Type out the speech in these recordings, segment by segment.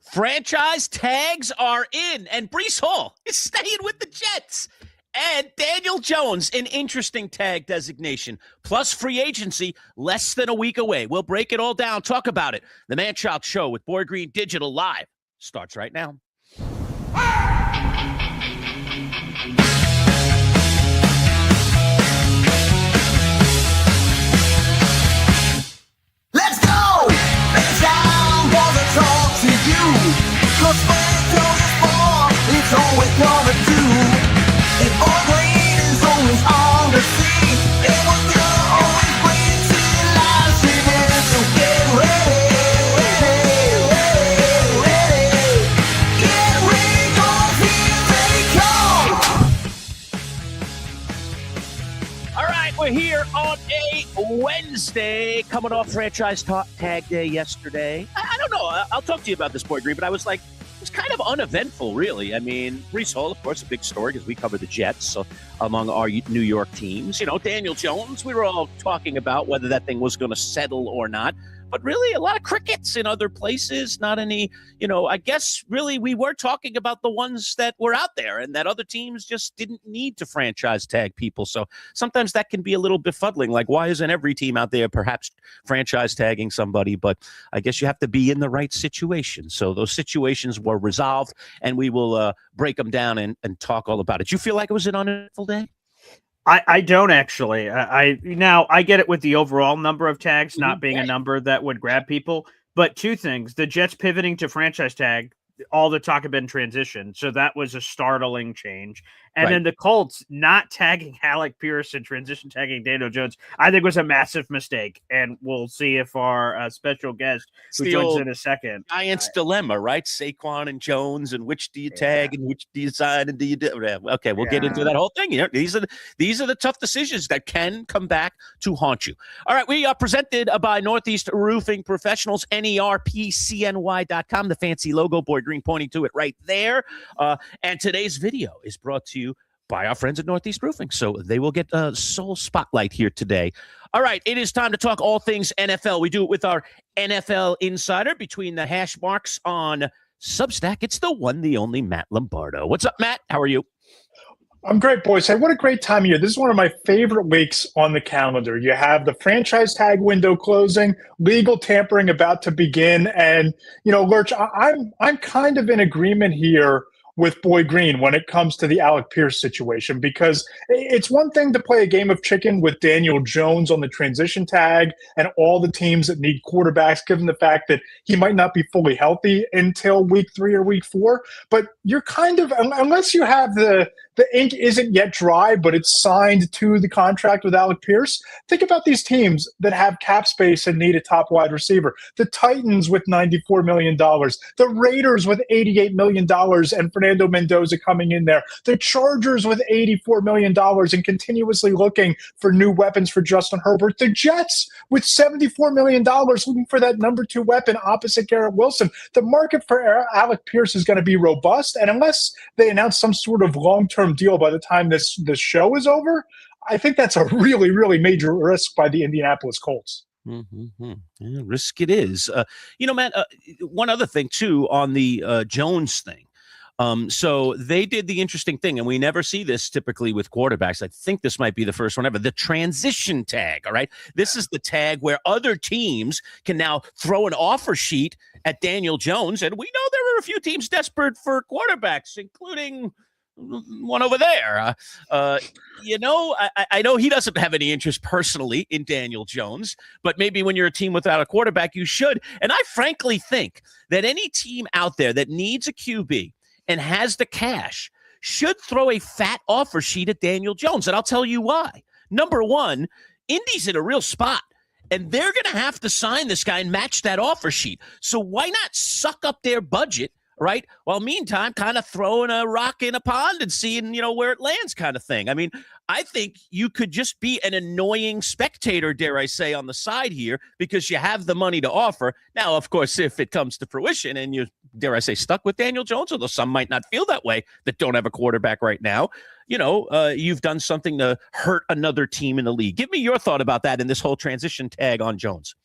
Franchise tags are in, and Breece Hall is staying with the Jets. And Daniel Jones, an interesting tag designation, plus free agency less than a week away. We'll break it all down, talk about it. The Manchild Show with Boy Green Digital Live starts right now. Let's go! It's time for the talk to you. Cause it's all we're gonna do. And Boy Green is always on the scene. And we're gonna always bring it to you live streaming. So get ready. Get ready, cause here they come. All right, we're here on a Wednesday, coming off franchise tag day yesterday. I don't know. I'll talk to you about this, Boy Green, but I was like, it's kind of uneventful, really. I mean, Breece Hall, of course, a big story because we cover the Jets so among our New York teams. You know, Daniel Jones, we were all talking about whether that thing was going to settle or not. But really, a lot of crickets in other places, not any, I guess really we were talking about the ones that were out there and that other teams just didn't need to franchise tag people. So sometimes that can be a little befuddling. Like, why isn't every team out there perhaps franchise tagging somebody? But I guess you have to be in the right situation. So those situations were resolved, and we will break them down and talk all about it. You feel like it was an uneventful day? I don't actually. I get it with the overall number of tags not being a number that would grab people, but two things: the Jets pivoting to franchise tag, all the talk had been transition, so that was a startling change. And then the Colts not tagging Alec Pierce and transition tagging Daniel Jones, I think was a massive mistake. And we'll see if our special guest, who joins in a second, Giants dilemma, right? Saquon and Jones, and which do you tag and which do you sign and do you do? Okay, we'll get into that whole thing. These are the tough decisions that can come back to haunt you. All right, we are presented by Northeast Roofing Professionals, NERPCNY.com, the fancy logo, Boy Green pointing to it right there. And today's video is brought to you by our friends at Northeast Roofing. So they will get a sole spotlight here today. All right, it is time to talk all things NFL. We do it with our NFL insider between the hash marks on Substack. It's the one, the only Matt Lombardo. What's up, Matt? How are you? I'm great, boys. Hey, what a great time of year. This is one of my favorite weeks on the calendar. You have the franchise tag window closing, legal tampering about to begin. And, Lurch, I'm kind of in agreement here with Boy Green when it comes to the Alec Pierce situation, because it's one thing to play a game of chicken with Daniel Jones on the transition tag and all the teams that need quarterbacks, given the fact that he might not be fully healthy until week 3 or week 4. But you're kind of, unless you have the ink isn't yet dry, but it's signed to the contract with Alec Pierce. Think about these teams that have cap space and need a top wide receiver. The Titans with $94 million. The Raiders with $88 million and Fernando Mendoza coming in there. The Chargers with $84 million and continuously looking for new weapons for Justin Herbert. The Jets with $74 million looking for that number 2 weapon opposite Garrett Wilson. The market for Alec Pierce is going to be robust, and unless they announce some sort of long-term deal by the time this show is over, I think that's a really, really major risk by the Indianapolis Colts. Mm-hmm. Yeah, risk it is. Matt, one other thing, too, on the Jones thing. So they did the interesting thing, and we never see this typically with quarterbacks. I think this might be the first one ever. The transition tag, all right? This is the tag where other teams can now throw an offer sheet at Daniel Jones, and we know there are a few teams desperate for quarterbacks, including one over there. I know he doesn't have any interest personally in Daniel Jones, but maybe when you're a team without a quarterback, you should. And I frankly think that any team out there that needs a QB and has the cash should throw a fat offer sheet at Daniel Jones. And I'll tell you why. Number one, Indy's in a real spot, and they're going to have to sign this guy and match that offer sheet. So why not suck up their budget, right? While meantime, kind of throwing a rock in a pond and seeing, where it lands kind of thing. I mean, I think you could just be an annoying spectator, dare I say, on the side here because you have the money to offer. Now, of course, if it comes to fruition and you, dare I say, stuck with Daniel Jones, although some might not feel that way that don't have a quarterback right now, you've done something to hurt another team in the league. Give me your thought about that in this whole transition tag on Jones.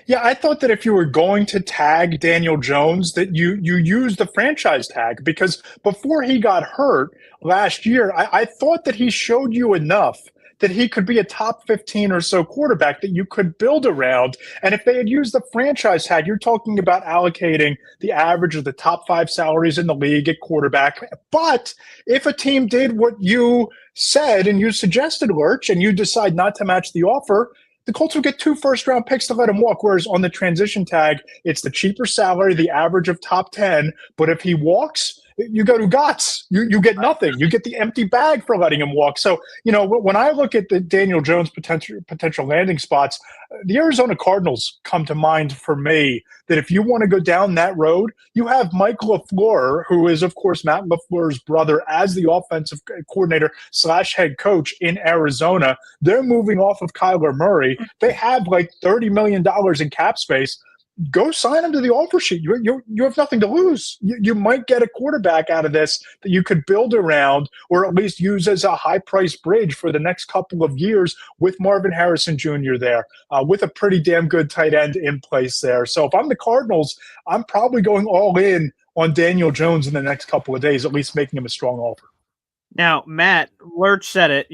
Yeah, I thought that if you were going to tag Daniel Jones, that you use the franchise tag, because before he got hurt last year, I thought that he showed you enough that he could be a top 15 or so quarterback that you could build around. And if they had used the franchise tag, you're talking about allocating the average of the top 5 salaries in the league at quarterback. But if a team did what you said and you suggested, Lurch, and you decide not to match the offer, the Colts will get 2 first-round picks to let him walk, whereas on the transition tag, it's the cheaper salary, the average of top 10. But if he walks, you go to Gotts. You get nothing. You get the empty bag for letting him walk. So, when I look at the Daniel Jones potential landing spots, the Arizona Cardinals come to mind for me, that if you want to go down that road, you have Mike LaFleur, who is, of course, Matt LaFleur's brother, as the offensive coordinator / head coach in Arizona. They're moving off of Kyler Murray. They have like $30 million in cap space. Go sign him to the offer sheet. You have nothing to lose. You might get a quarterback out of this that you could build around, or at least use as a high-price bridge for the next couple of years, with Marvin Harrison Jr. there, with a pretty damn good tight end in place there. So if I'm the Cardinals, I'm probably going all in on Daniel Jones in the next couple of days, at least making him a strong offer. Now, Matt, Lurch said it,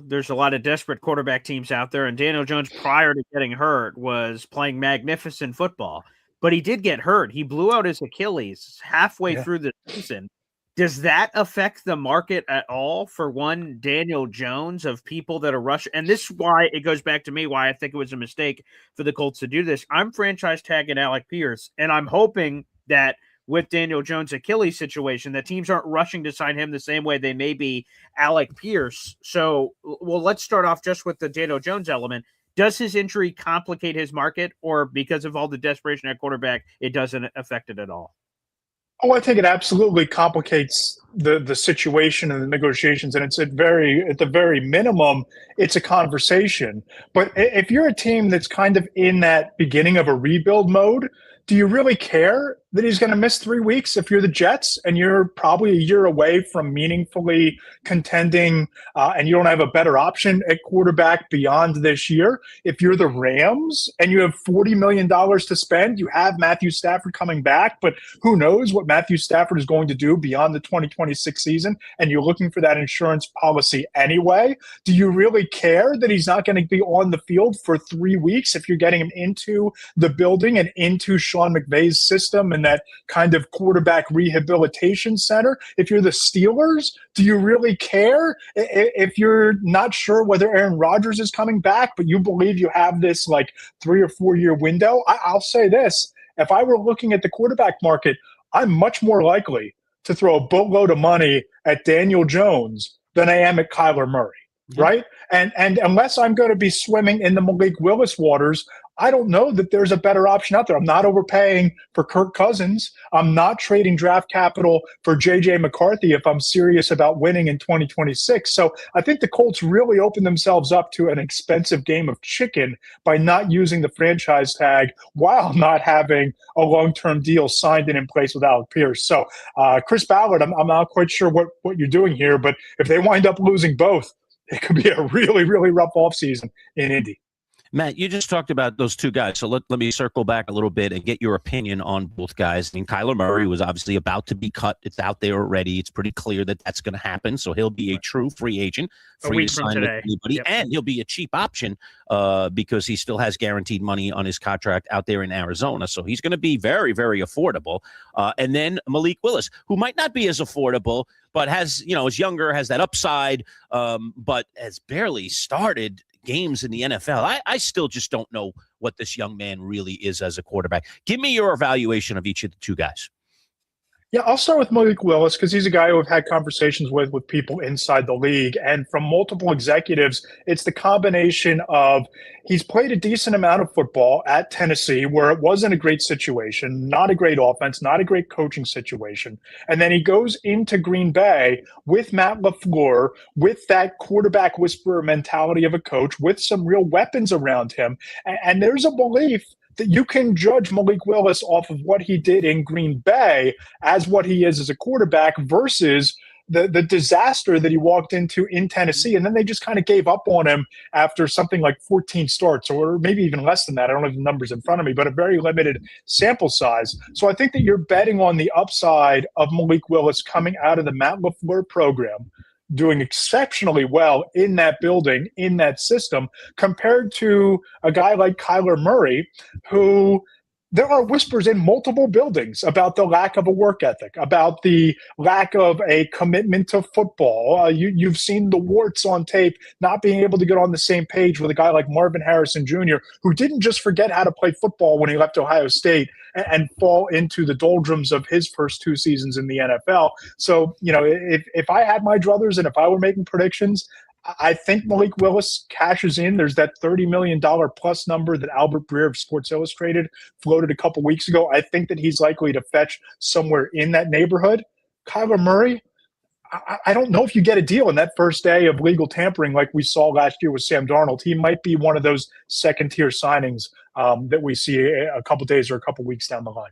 there's a lot of desperate quarterback teams out there, and Daniel Jones, prior to getting hurt, was playing magnificent football. But he did get hurt. He blew out his Achilles halfway through the season. Does that affect the market at all for one Daniel Jones, of people that are rushing? And this is why it goes back to me, why I think it was a mistake for the Colts to do this. I'm franchise tagging Alec Pierce, and I'm hoping that with Daniel Jones' Achilles situation, that teams aren't rushing to sign him the same way they may be Alec Pierce. So, let's start off just with the Daniel Jones element. Does his injury complicate his market, or because of all the desperation at quarterback, it doesn't affect it at all? Oh, I think it absolutely complicates the situation and the negotiations, and it's at the very minimum, it's a conversation. But if you're a team that's kind of in that beginning of a rebuild mode, do you really care that he's going to miss 3 weeks if you're the Jets and you're probably a year away from meaningfully contending, and you don't have a better option at quarterback beyond this year? If you're the Rams and you have $40 million to spend, you have Matthew Stafford coming back, but who knows what Matthew Stafford is going to do beyond the 2026 season, and you're looking for that insurance policy anyway, do you really care that he's not going to be on the field for 3 weeks if you're getting him into the building and into Sean McVay's system and that kind of quarterback rehabilitation center? If you're the Steelers, do you really care if you're not sure whether Aaron Rodgers is coming back, but you believe you have this like 3 or 4 year window? I'll say this. If I were looking at the quarterback market, I'm much more likely to throw a boatload of money at Daniel Jones than I am at Kyler Murray, right? And unless I'm going to be swimming in the Malik Willis waters, I don't know that there's a better option out there. I'm not overpaying for Kirk Cousins. I'm not trading draft capital for J.J. McCarthy if I'm serious about winning in 2026. So I think the Colts really opened themselves up to an expensive game of chicken by not using the franchise tag while not having a long-term deal signed and in place with Alec Pierce. So Chris Ballard, I'm not quite sure what you're doing here, but if they wind up losing both, it could be a really, really rough offseason in Indy. Matt, you just talked about those two guys. So let me circle back a little bit and get your opinion on both guys. I mean, Kyler Murray was obviously about to be cut. It's out there already. It's pretty clear that that's going to happen. So he'll be a true free agent, free to sign with anybody. Yep. And he'll be a cheap option because he still has guaranteed money on his contract out there in Arizona. So he's going to be very, very affordable. And then Malik Willis, who might not be as affordable, but is younger, has that upside, but has barely started games in the NFL. I still just don't know what this young man really is as a quarterback. Give me your evaluation of each of the two guys. Yeah, I'll start with Malik Willis because he's a guy who I've had conversations with people inside the league. And from multiple executives, it's the combination of he's played a decent amount of football at Tennessee where it wasn't a great situation, not a great offense, not a great coaching situation. And then he goes into Green Bay with Matt LaFleur, with that quarterback whisperer mentality of a coach, with some real weapons around him. And there's a belief that you can judge Malik Willis off of what he did in Green Bay as what he is as a quarterback versus the disaster that he walked into in Tennessee, and then they just kind of gave up on him after something like 14 starts, or maybe even less than that. I don't have the numbers in front of me, but a very limited sample size. So I think that you're betting on the upside of Malik Willis coming out of the Matt LaFleur program, doing exceptionally well in that building, in that system, compared to a guy like Kyler Murray, who there are whispers in multiple buildings about the lack of a work ethic, about the lack of a commitment to football. You've seen the warts on tape, not being able to get on the same page with a guy like Marvin Harrison Jr., who didn't just forget how to play football when he left Ohio State and fall into the doldrums of his first 2 seasons in the NFL. So, if I had my druthers and if I were making predictions, I think Malik Willis cashes in. There's that $30 million plus number that Albert Breer of Sports Illustrated floated a couple weeks ago. I think that he's likely to fetch somewhere in that neighborhood. Kyler Murray, I don't know if you get a deal in that first day of legal tampering like we saw last year with Sam Darnold. He might be one of those second-tier signings that we see a couple days or a couple weeks down the line.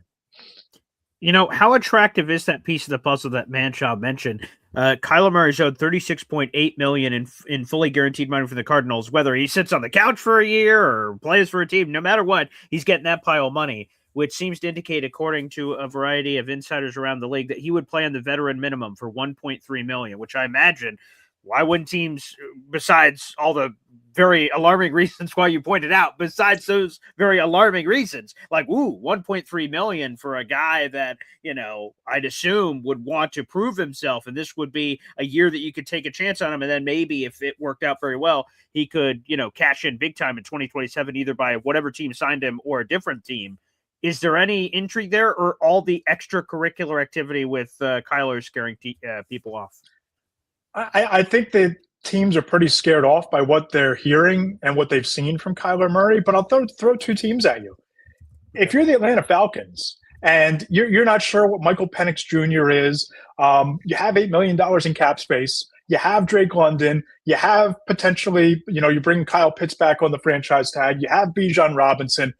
How attractive is that piece of the puzzle that Manchild mentioned? Kyler Murray owed $36.8 million in fully guaranteed money for the Cardinals. Whether he sits on the couch for a year or plays for a team, no matter what, he's getting that pile of money, which seems to indicate, according to a variety of insiders around the league, that he would play on the veteran minimum for $1.3 million, which I imagine, why wouldn't teams, besides all the very alarming reasons why you pointed out, besides those very alarming reasons, like, $1.3 million for a guy that, I'd assume would want to prove himself. And this would be a year that you could take a chance on him. And then maybe if it worked out very well, he could, cash in big time in 2027, either by whatever team signed him or a different team. Is there any intrigue there, or all the extracurricular activity with Kyler scaring people off? I think that teams are pretty scared off by what they're hearing and what they've seen from Kyler Murray, but I'll throw 2 teams at you. If you're the Atlanta Falcons and you're not sure what Michael Penix Jr. is, you have $8 million in cap space, you have Drake London, you have potentially, you bring Kyle Pitts back on the franchise tag, you have Bijan Robinson.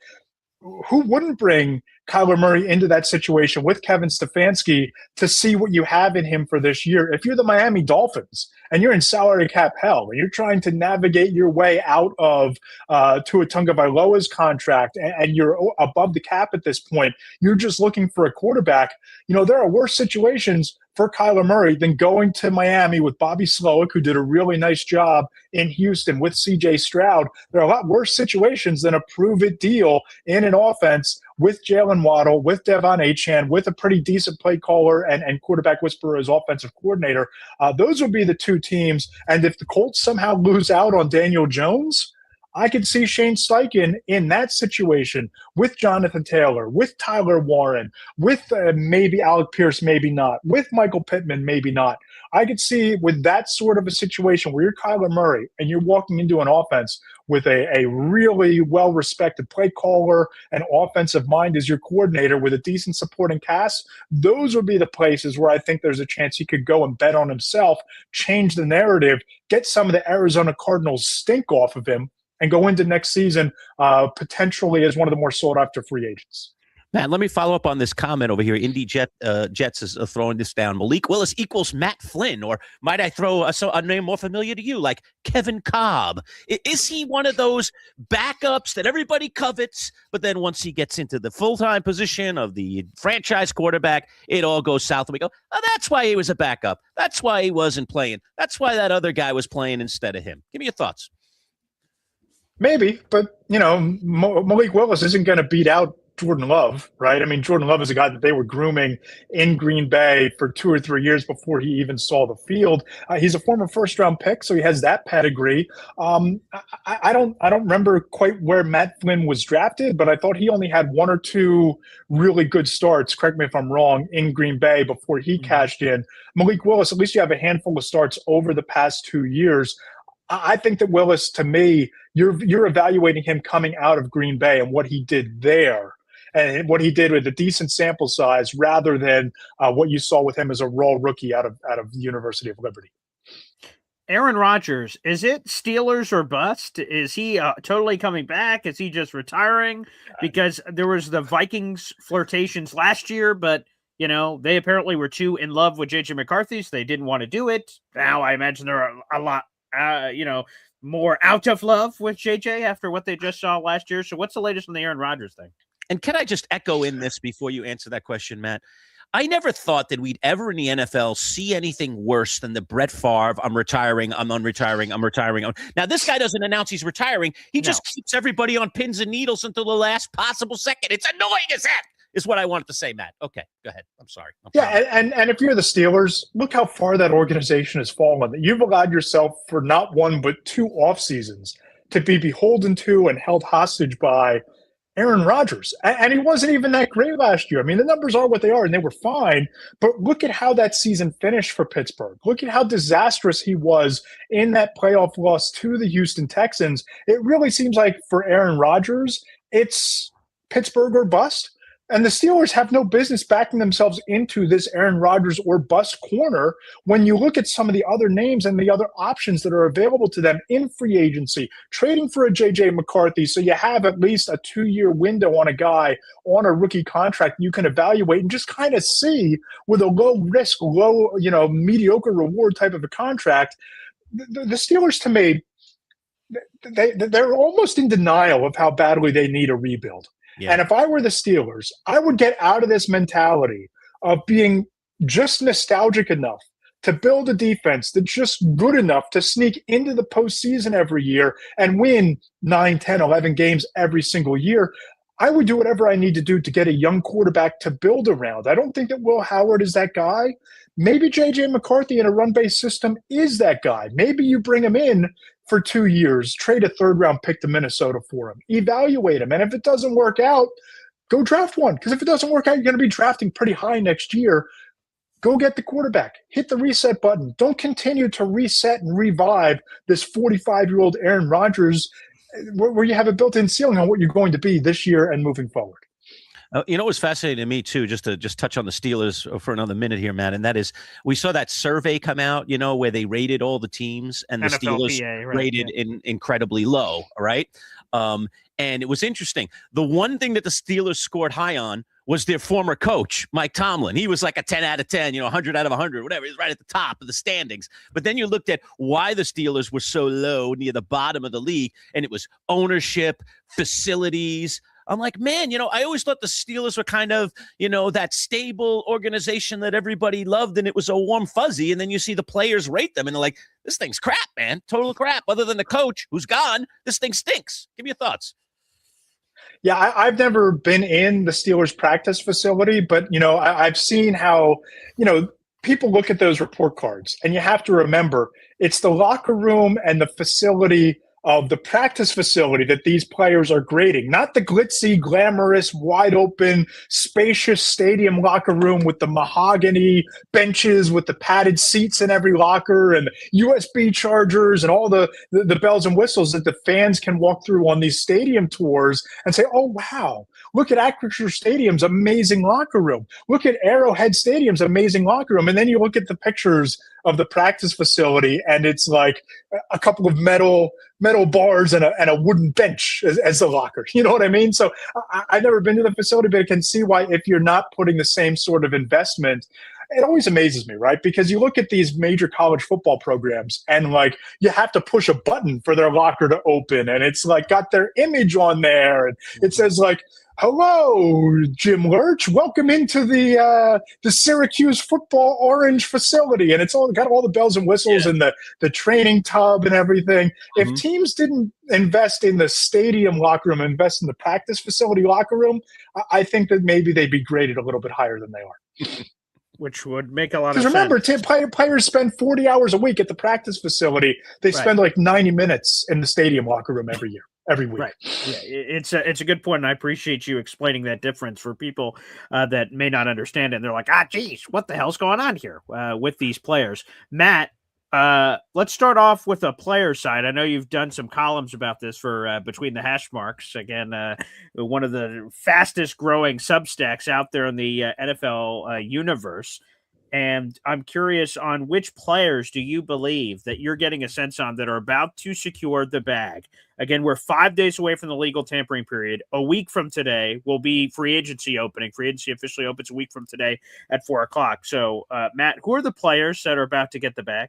Who wouldn't bring Kyler Murray into that situation with Kevin Stefanski to see what you have in him for this year? If you're the Miami Dolphins and you're in salary cap hell and you're trying to navigate your way out of Tua Tagovailoa's contract and you're above the cap at this point, you're just looking for a quarterback. There are worse situations for Kyler Murray than going to Miami with Bobby Slowick, who did a really nice job in Houston with C.J. Stroud. There are a lot worse situations than a prove-it deal in an offense with Jalen Waddle, with Devon Achane, with a pretty decent play caller and quarterback whisperer as offensive coordinator. Those would be the 2 teams. And if the Colts somehow lose out on Daniel Jones, I could see Shane Steichen in that situation with Jonathan Taylor, with Tyler Warren, with maybe Alec Pierce, maybe not, with Michael Pittman, maybe not. I could see with that sort of a situation where you're Kyler Murray and you're walking into an offense with a really well-respected play caller and offensive mind as your coordinator with a decent supporting cast, those would be the places where I think there's a chance he could go and bet on himself, change the narrative, get some of the Arizona Cardinals stink off of him, and go into next season potentially as one of the more sought-after free agents. Matt, let me follow up on this comment over here. Indy Jets is throwing this down. Malik Willis equals Matt Flynn, or might I throw a name more familiar to you, like Kevin Cobb? Is he one of those backups that everybody covets, but then once he gets into the full-time position of the franchise quarterback, it all goes south, and we go, oh, that's why he was a backup. That's why he wasn't playing. That's why that other guy was playing instead of him. Give me your thoughts. Maybe, but, Malik Willis isn't going to beat out Jordan Love, right? I mean, Jordan Love is a guy that they were grooming in Green Bay for 2 or 3 years before he even saw the field. He's a former first-round pick, so he has that pedigree. I don't remember quite where Matt Flynn was drafted, but I thought he only had 1 or 2 really good starts, correct me if I'm wrong, in Green Bay before he cashed in. Malik Willis, at least you have a handful of starts over the past 2 years. I think that Willis, to me, you're evaluating him coming out of Green Bay and what he did there and what he did with a decent sample size rather than what you saw with him as a raw rookie out of the University of Liberty. Aaron Rodgers, is it Steelers or bust? Is he totally coming back? Is he just retiring? Because there was the Vikings flirtations last year, but They apparently were too in love with JJ McCarthy, so they didn't want to do it. Now I imagine they're a lot, more out of love with JJ after what they just saw last year. So what's the latest on the Aaron Rodgers thing? And can I just echo in this before you answer that question, Matt? I never thought that we'd ever in the NFL see anything worse than the Brett Favre, I'm retiring, I'm unretiring, I'm retiring. Now, this guy doesn't announce he's retiring. He just keeps everybody on pins and needles until the last possible second. It's annoying as heck, is what I wanted to say, Matt. Okay, go ahead. I'm sorry. And if you're the Steelers, look how far that organization has fallen. You've allowed yourself for not one but 2 off seasons to be beholden to and held hostage by Aaron Rodgers. And he wasn't even that great last year. I mean, the numbers are what they are, and they were fine. But look at how that season finished for Pittsburgh. Look at how disastrous he was in that playoff loss to the Houston Texans. It really seems like for Aaron Rodgers, it's Pittsburgh or bust. And the Steelers have no business backing themselves into this Aaron Rodgers or bust corner when you look at some of the other names and the other options that are available to them in free agency, trading for a J.J. McCarthy. So you have at least a 2-year window on a guy on a rookie contract you can evaluate and just kind of see with a low risk, low, mediocre reward type of a contract. The Steelers, to me, they're almost in denial of how badly they need a rebuild. Yeah. And if I were the Steelers, I would get out of this mentality of being just nostalgic enough to build a defense that's just good enough to sneak into the postseason every year and win 9, 10, 11 games every single year. I would do whatever I need to do to get a young quarterback to build around. I don't think that Will Howard is that guy. Maybe J.J. McCarthy in a run-based system is that guy. Maybe you bring him in for 2 years, trade a 3rd-round pick to Minnesota for him, evaluate him. And if it doesn't work out, go draft one. Because if it doesn't work out, you're going to be drafting pretty high next year. Go get the quarterback. Hit the reset button. Don't continue to reset and revive this 45-year-old Aaron Rodgers where you have a built-in ceiling on what you're going to be this year and moving forward. It was fascinating to me, too, just to touch on the Steelers for another minute here, Matt, and that is we saw that survey come out, where they rated all the teams and the Steelers rated incredibly low, right? And it was interesting. The one thing that the Steelers scored high on was their former coach, Mike Tomlin. He was like a 10 out of 10, 100 out of 100, whatever. He's right at the top of the standings. But then you looked at why the Steelers were so low near the bottom of the league, and it was ownership, facilities. I'm like, man, I always thought the Steelers were kind of, that stable organization that everybody loved, and it was a warm fuzzy. And then you see the players rate them, and they're like, this thing's crap, man. Total crap. Other than the coach who's gone, this thing stinks. Give me your thoughts. Yeah, I've never been in the Steelers practice facility, but, I've seen how, people look at those report cards, and you have to remember it's the locker room and the facility of the practice facility that these players are grading, not the glitzy, glamorous, wide open, spacious stadium locker room with the mahogany benches with the padded seats in every locker and USB chargers and all the bells and whistles that the fans can walk through on these stadium tours and say, oh, wow, look at Acrisure Stadium's amazing locker room. Look at Arrowhead Stadium's amazing locker room. And then you look at the pictures of the practice facility, and it's like a couple of metal bars and a wooden bench as the locker. You know what I mean? So I've never been to the facility, but I can see why if you're not putting the same sort of investment, it always amazes me, right? Because you look at these major college football programs and like you have to push a button for their locker to open, and it's like got their image on there, and it says like, hello, Jim Lurch. Welcome into the Syracuse football orange facility. And it's all got all the bells and whistles and the training tub and everything. Mm-hmm. If teams didn't invest in the stadium locker room, invest in the practice facility locker room, I think that maybe they'd be graded a little bit higher than they are. Which would make a lot of sense. Remember, players spend 40 hours a week at the practice facility. They spend like 90 minutes in the stadium locker room every week. Right. Yeah, it's a good point, and I appreciate you explaining that difference for people that may not understand it. And they're like, geez, what the hell's going on here with these players? Matt, let's start off with a player side. I know you've done some columns about this for Between the Hash Marks. Again, one of the fastest growing Substacks out there in the NFL universe. And I'm curious on which players do you believe that you're getting a sense on that are about to secure the bag? Again, we're 5 days away from the legal tampering period. A week from today will be free agency opening. Free agency officially opens a week from today at 4 o'clock. So, Matt, who are the players that are about to get the bag?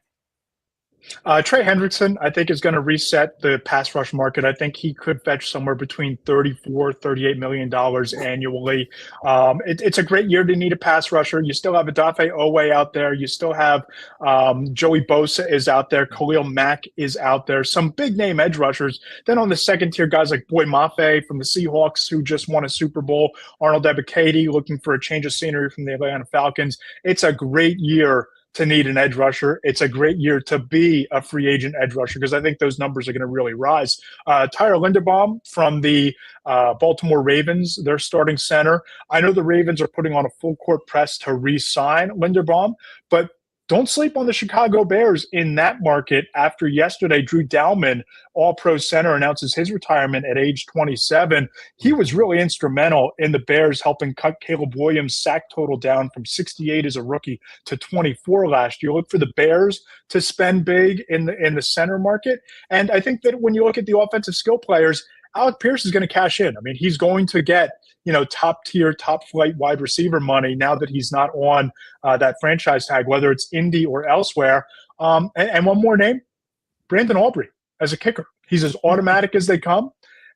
Trey Hendrickson, I think, is going to reset the pass rush market. I think he could fetch somewhere between $34-38 million annually. It's a great year to need a pass rusher. You still have Odafe Owe out there. You still have Joey Bosa is out there. Khalil Mack is out there. Some big name edge rushers. Then on the second tier, guys like Boy Mafe from the Seahawks, who just won a Super Bowl. Arnold Ebiketie looking for a change of scenery from the Atlanta Falcons. It's a great year to need an edge rusher. It's a great year to be a free agent edge rusher because I think those numbers are going to really rise. Tyler Linderbaum from the Baltimore Ravens, their starting center. I know the Ravens are putting on a full court press to re-sign Linderbaum, but don't sleep on the Chicago Bears in that market after yesterday. Drew Dalman, all-pro center, announces his retirement at age 27. He was really instrumental in the Bears helping cut Caleb Williams' sack total down from 68 as a rookie to 24 last year. Look for the Bears to spend big in the center market. And I think that when you look at the offensive skill players, Alec Pierce is going to cash in. I mean, he's going to get, top tier, top flight wide receiver money now that he's not on that franchise tag, whether it's Indy or elsewhere. And one more name, Brandon Aubrey as a kicker. He's as automatic as they come.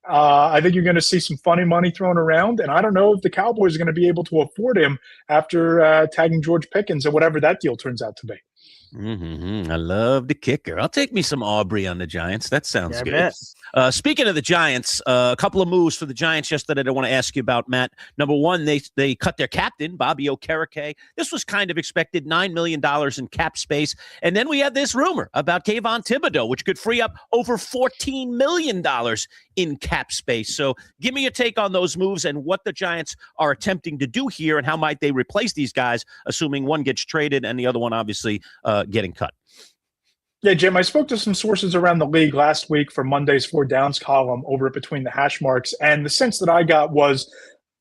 I think you're going to see some funny money thrown around, and I don't know if the Cowboys are going to be able to afford him after tagging George Pickens or whatever that deal turns out to be. I love the kicker. I'll take me some Aubrey on the Giants. That sounds good. Speaking of the Giants, a couple of moves for the Giants yesterday that I want to ask you about, Matt. Number one, they cut their captain, Bobby Okereke. This was kind of expected, $9 million in cap space. And then we had this rumor about Kayvon Thibodeau, which could free up over $14 million in cap space. So give me your take on those moves and what the Giants are attempting to do here and how might they replace these guys, assuming one gets traded and the other one obviously getting cut. Yeah, Jim, I spoke to some sources around the league last week for Monday's Four Downs column over at Between the Hash Marks, and the sense that I got was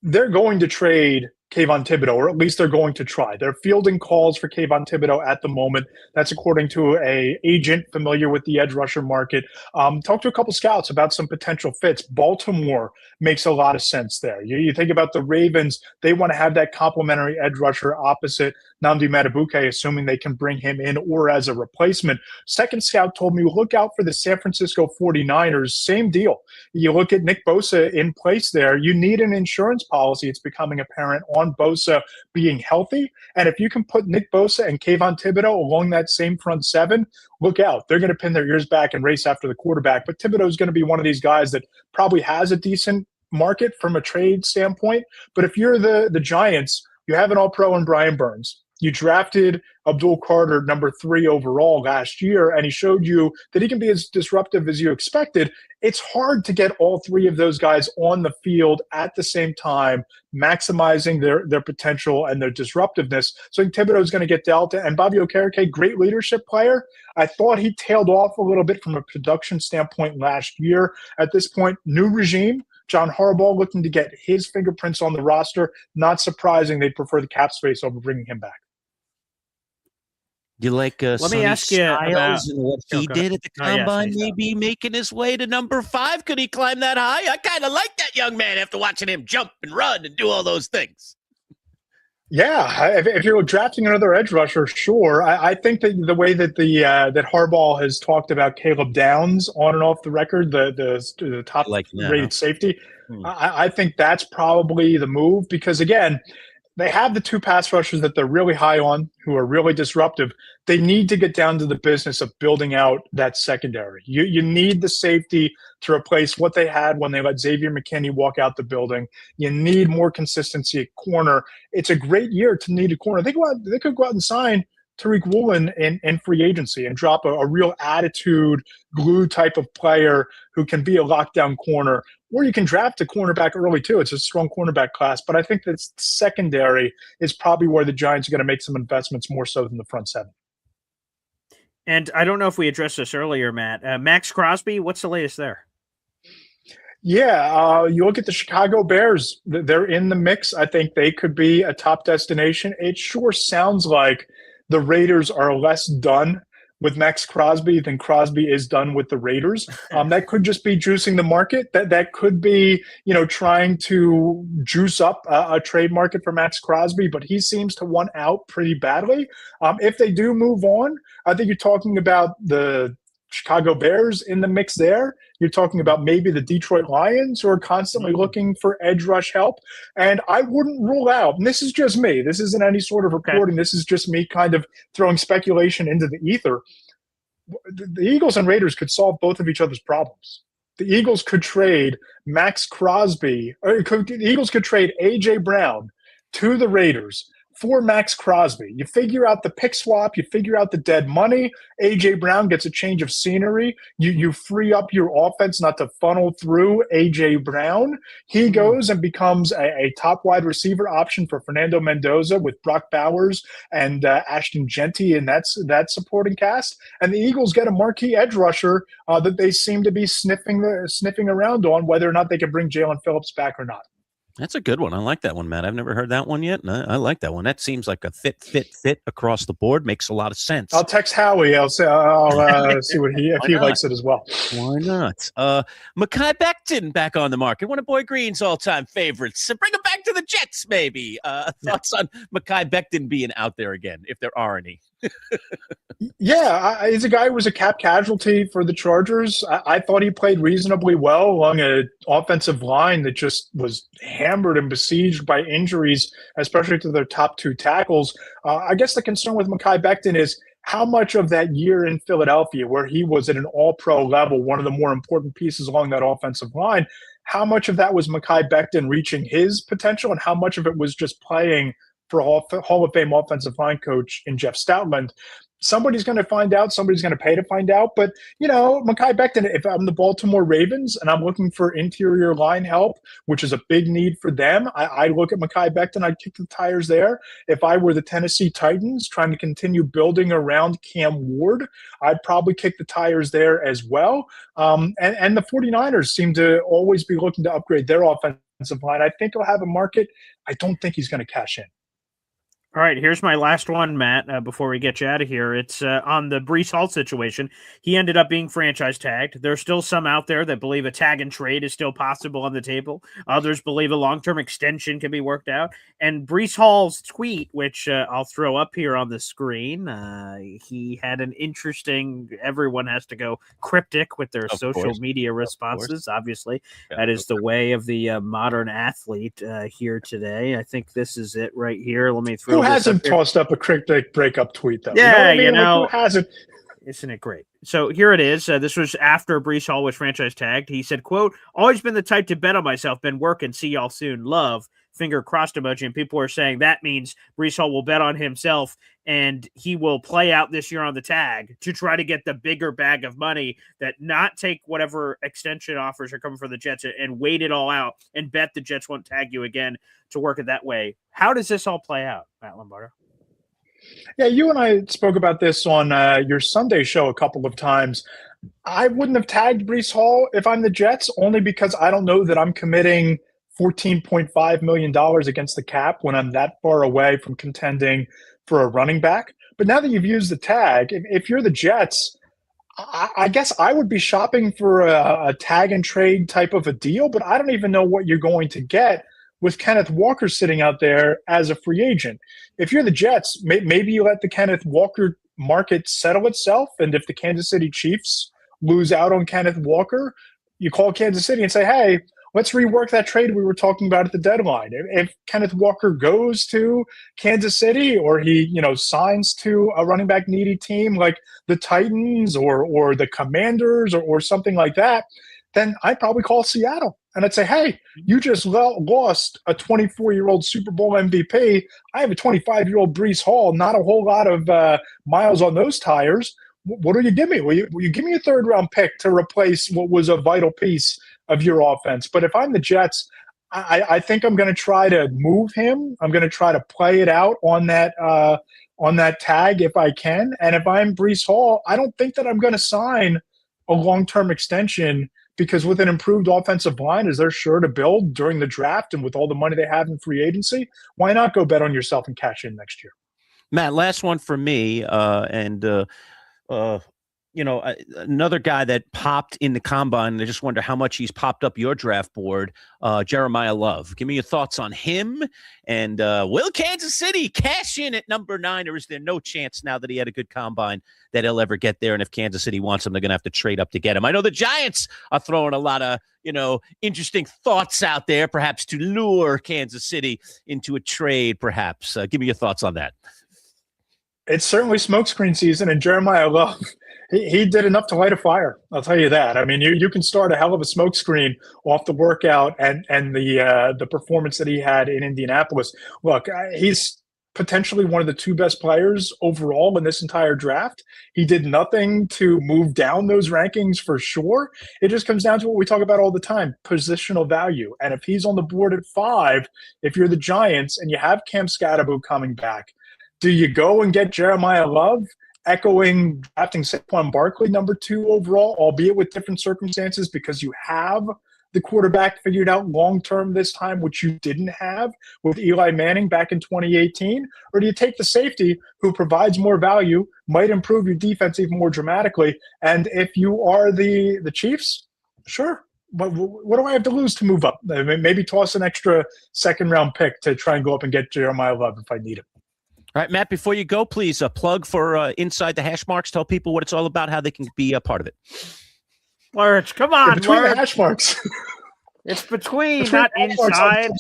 they're going to trade Kayvon Thibodeau, or at least they're going to try. They're fielding calls for Kayvon Thibodeau at the moment. That's according to a agent familiar with the edge rusher market. Talked to a couple scouts about some potential fits. Baltimore makes a lot of sense there. You think about the Ravens, they want to have that complementary edge rusher opposite Nnamdi Madubuike, assuming they can bring him in or as a replacement. Second scout told me, look out for the San Francisco 49ers. Same deal. You look at Nick Bosa in place there. You need an insurance policy. It's becoming apparent on Bosa being healthy. And if you can put Nick Bosa and Kayvon Thibodeau along that same front seven, look out. They're going to pin their ears back and race after the quarterback. But Thibodeau is going to be one of these guys that probably has a decent market from a trade standpoint. But if you're the Giants, you have an all-pro in Brian Burns. You drafted Abdul Carter number 3 overall last year, and he showed you that he can be as disruptive as you expected. It's hard to get all three of those guys on the field at the same time, maximizing their potential and their disruptiveness. So I think Thibodeau is going to get dealt. And Bobby Okereke, great leadership player. I thought he tailed off a little bit from a production standpoint last year. At this point, new regime. John Harbaugh looking to get his fingerprints on the roster. Not surprising they'd prefer the cap space over bringing him back. You like Let me ask you about and what he did at the combine, maybe making his way to number 5? Could he climb that high? I kind of like that young man after watching him jump and run and do all those things. Yeah, if you're drafting another edge rusher, sure. I think that the way that that Harbaugh has talked about Caleb Downs on and off the record, the top rated safety, I think that's probably the move because, again, they have the two pass rushers that they're really high on who are really disruptive. They need to get down to the business of building out that secondary. You need the safety to replace what they had when they let Xavier McKinney walk out the building. You need more consistency at corner. It's a great year to need a corner. They could go out and sign Tariq Woolen in free agency and drop a real attitude, glue type of player who can be a lockdown corner. Or you can draft a cornerback early, too. It's a strong cornerback class. But I think that secondary is probably where the Giants are going to make some investments more so than the front seven. And I don't know if we addressed this earlier, Matt. Max Crosby, what's the latest there? Yeah, you look at the Chicago Bears, they're in the mix. I think they could be a top destination. It sure sounds like the Raiders are less done with Max Crosby than Crosby is done with the Raiders. That could just be juicing the market. That could be, trying to juice up a trade market for Max Crosby, but he seems to want out pretty badly. If they do move on, I think you're talking about the Chicago Bears in the mix there. You're talking about maybe the Detroit Lions, who are constantly looking for edge rush help. And I wouldn't rule out, and this is just me, this isn't any sort of reporting, this is just me kind of throwing speculation into the ether. The Eagles and Raiders could solve both of each other's problems. The Eagles could trade Max Crosby, the Eagles could trade A.J. Brown to the Raiders for Max Crosby. You figure out the pick swap, you figure out the dead money. A.J. Brown gets a change of scenery. You free up your offense not to funnel through A.J. Brown. He goes and becomes a top wide receiver option for Fernando Mendoza with Brock Bowers and Ashton Genty in that supporting cast. And the Eagles get a marquee edge rusher that they seem to be sniffing around on, whether or not they can bring Jalen Phillips back or not. That's a good one. I like that one, Matt. I've never heard that one yet. And I like that one. That seems like a fit across the board. Makes a lot of sense. I'll text Howie. I'll see what if he likes it as well. Why not? Mekhi Becton back on the market. One of Boy Green's all-time favorites. So bring him back to the Jets, maybe. Thoughts on Mekhi Becton being out there again, if there are any? Yeah, he's a guy who was a cap casualty for the Chargers. I thought he played reasonably well along an offensive line that just was hammered and besieged by injuries, especially to their top two tackles. I guess the concern with Mekhi Becton is how much of that year in Philadelphia, where he was at an all-pro level, one of the more important pieces along that offensive line, how much of that was Mekhi Becton reaching his potential and how much of it was just playing for Hall of Fame offensive line coach in Jeff Stoutland. Somebody's going to find out. Somebody's going to pay to find out. But, Mekhi Becton, if I'm the Baltimore Ravens and I'm looking for interior line help, which is a big need for them, I look at Mekhi Becton, I'd kick the tires there. If I were the Tennessee Titans trying to continue building around Cam Ward, I'd probably kick the tires there as well. And the 49ers seem to always be looking to upgrade their offensive line. I think he'll have a market. I don't think he's going to cash in. All right, here's my last one, Matt, before we get you out of here. It's on the Breece Hall situation. He ended up being franchise tagged. There's still some out there that believe a tag and trade is still possible on the table. Others believe a long-term extension can be worked out. And Breece Hall's tweet, which I'll throw up here on the screen, he had an interesting, everyone has to go cryptic with their social media responses, obviously. Yeah, that is the way of the modern athlete here today. I think this is it right here. Let me throw Who hasn't tossed up a cryptic breakup tweet, though? Yeah, who hasn't? Isn't it great? So here it is. This was after Breece Hall was franchise tagged. He said, quote, "Always been the type to bet on myself. Been working. See y'all soon. Love." Finger crossed emoji. And people are saying that means Breece Hall will bet on himself and he will play out this year on the tag to try to get the bigger bag of money, that not take whatever extension offers are coming for the Jets and wait it all out and bet the Jets won't tag you again to work it that way. How does this all play out, Matt Lombardo? Yeah, you and I spoke about this on your Sunday show a couple of times. I wouldn't have tagged Breece Hall if I'm the Jets, only because I don't know that I'm committing $14.5 million against the cap when I'm that far away from contending for a running back. But now that you've used the tag, if you're the Jets, I guess I would be shopping for a tag and trade type of a deal, but I don't even know what you're going to get with Kenneth Walker sitting out there as a free agent. If you're the Jets, maybe you let the Kenneth Walker market settle itself, and if the Kansas City Chiefs lose out on Kenneth Walker, you call Kansas City and say, hey, let's rework that trade we were talking about at the deadline. If Kenneth Walker goes to Kansas City, or he, signs to a running back needy team like the Titans or the Commanders or something like that, then I'd probably call Seattle and I'd say, hey, you just lost a 24-year-old Super Bowl MVP. I have a 25-year-old Breece Hall, not a whole lot of miles on those tires. What do you give me? Will you give me a third-round pick to replace what was a vital piece of your offense? But if I'm the Jets, I think I'm going to try to move him. I'm going to try to play it out on that tag if I can. And if I'm Breece Hall, I don't think that I'm going to sign a long-term extension because with an improved offensive line, as they're sure to build during the draft and with all the money they have in free agency, why not go bet on yourself and cash in next year? Matt, last one for me, another guy that popped in the combine, and I just wonder how much he's popped up your draft board, Jeremiah Love. Give me your thoughts on him, and will Kansas City cash in at number 9, or is there no chance now that he had a good combine that he'll ever get there? And if Kansas City wants him, they're going to have to trade up to get him. I know the Giants are throwing a lot of, interesting thoughts out there, perhaps to lure Kansas City into a trade, perhaps. Give me your thoughts on that. It's certainly smokescreen season, and Jeremiah Love, he did enough to light a fire. I'll tell you that. I mean, you can start a hell of a smokescreen off the workout and the performance that he had in Indianapolis. Look, he's potentially one of the 2 best players overall in this entire draft. He did nothing to move down those rankings for sure. It just comes down to what we talk about all the time, positional value. And if he's on the board at 5, if you're the Giants and you have Cam Scatterbo coming back, do you go and get Jeremiah Love, echoing drafting Saquon Barkley number 2 overall, albeit with different circumstances because you have the quarterback figured out long-term this time, which you didn't have with Eli Manning back in 2018? Or do you take the safety who provides more value, might improve your defense even more dramatically? And if you are the Chiefs, sure. But what do I have to lose to move up? Maybe toss an extra second-round pick to try and go up and get Jeremiah Love if I need him. All right, Matt, before you go, please plug for Inside the Hash Marks. Tell people what it's all about, how they can be a part of it. Lurch, come on, between Lurch. The hash marks. It's between not inside.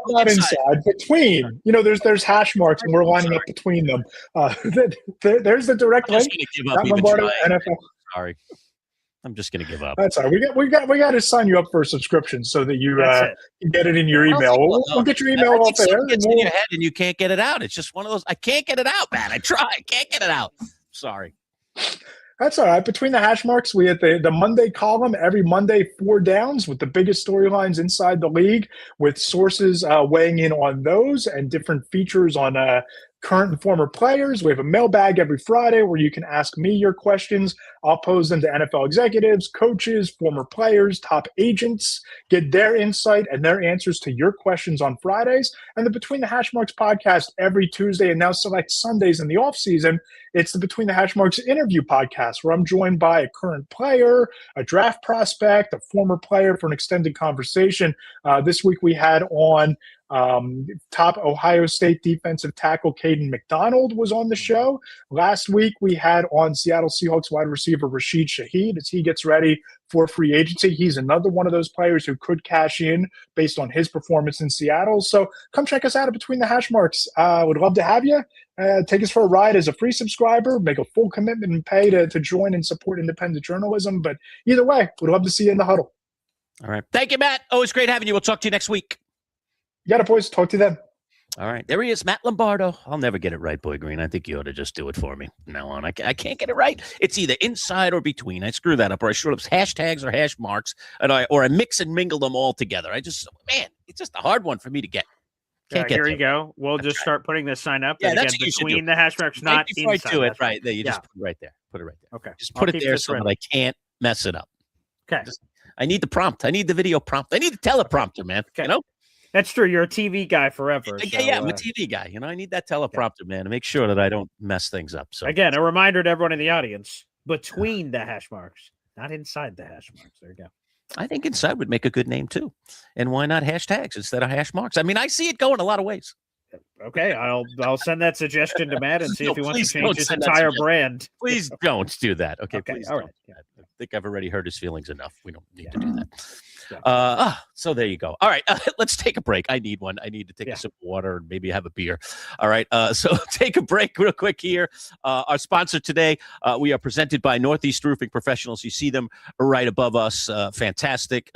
Not inside. Between. There's hash marks, and we're lining up between them. There's the direct link. I'm just going to give up. NFL. Sorry. I'm just going to give up. That's all right. We got to sign you up for a subscription so that you can get it in your email. We'll get your email off there. It's in your head and you can't get it out. It's just one of those. I can't get it out, man. I try. I can't get it out. Sorry. That's all right. Between the hash marks, we had the Monday column every Monday, 4 downs with the biggest storylines inside the league, with sources weighing in on those and different features on current and former players. We have a mailbag every Friday where you can ask me your questions. I'll pose them to NFL executives, coaches, former players, top agents, get their insight and their answers to your questions on Fridays. And the Between the Hash Marks podcast every Tuesday, and now select Sundays in the offseason. It's the Between the Hash Marks interview podcast where I'm joined by a current player, a draft prospect, a former player for an extended conversation. This week we had on top Ohio State defensive tackle Caden McDonald was on the show. Last week we had on Seattle Seahawks wide receiver Rashid Shaheed as he gets ready for free agency. He's another one of those players who could cash in based on his performance in Seattle. So come check us out at Between the Hash Marks. Would love to have you. Take us for a ride as a free subscriber, make a full commitment and pay to join and support independent journalism. But either way, we'd love to see you in the huddle. All right. Thank you, Matt. Always great having you. We'll talk to you next week. You got it, boys. Talk to you then. All right. There he is, Matt Lombardo. I'll never get it right, Boy Green. I think you ought to just do it for me from now on. I can't get it right. It's either inside or between. I screw that up, or I screw up hashtags or hash marks, or I mix and mingle them all together. It's just a hard one for me to get. Here you go. We'll just start putting this sign up. Yeah, and that's again, what between the hash marks, not before inside. I do it, right there. You just put it right there. Put it right there. Okay. Just put it there so that I can't mess it up. Okay. I need the prompt. I need the video prompt. I need the teleprompter, man. Okay. You know? That's true. You're a TV guy forever. Yeah, I'm a TV guy. I need that teleprompter, man, to make sure that I don't mess things up. So again, a reminder to everyone in the audience: between the hash marks, not inside the hash marks. There you go. I think inside would make a good name too. And why not hashtags instead of hash marks? I mean, I see it going a lot of ways. Okay, I'll send that suggestion to Matt and see if he wants to change his entire brand. Please don't do that. Okay, please. All right. Yeah. I think I've already hurt his feelings enough. We don't need to do that. So there you go. All right, let's take a break. I need one. I need to take a sip of water and maybe have a beer. All right, so take a break real quick here. Our sponsor today, we are presented by Northeast Roofing Professionals. You see them right above us. Fantastic.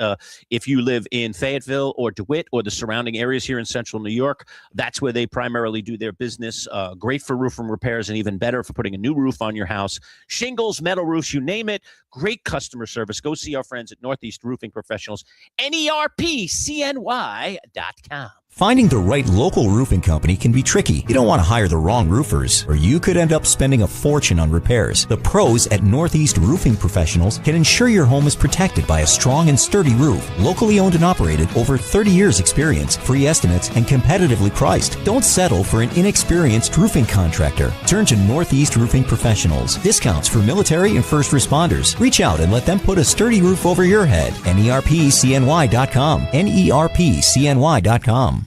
If you live in Fayetteville or DeWitt or the surrounding areas here in central New York, that's where they primarily do their business. Great for roof repairs and even better for putting a new roof on your house. Shingles, metal roofs, you name it. Great customer service. Go see our friends at Northeast Roofing Professionals, NERPCNY.com. Finding the right local roofing company can be tricky. You don't want to hire the wrong roofers, or you could end up spending a fortune on repairs. The pros at Northeast Roofing Professionals can ensure your home is protected by a strong and sturdy roof. Locally owned and operated, over 30 years experience, free estimates, and competitively priced. Don't settle for an inexperienced roofing contractor. Turn to Northeast Roofing Professionals. Discounts for military and first responders. Reach out and let them put a sturdy roof over your head. NERPCNY.com. NERPCNY.com.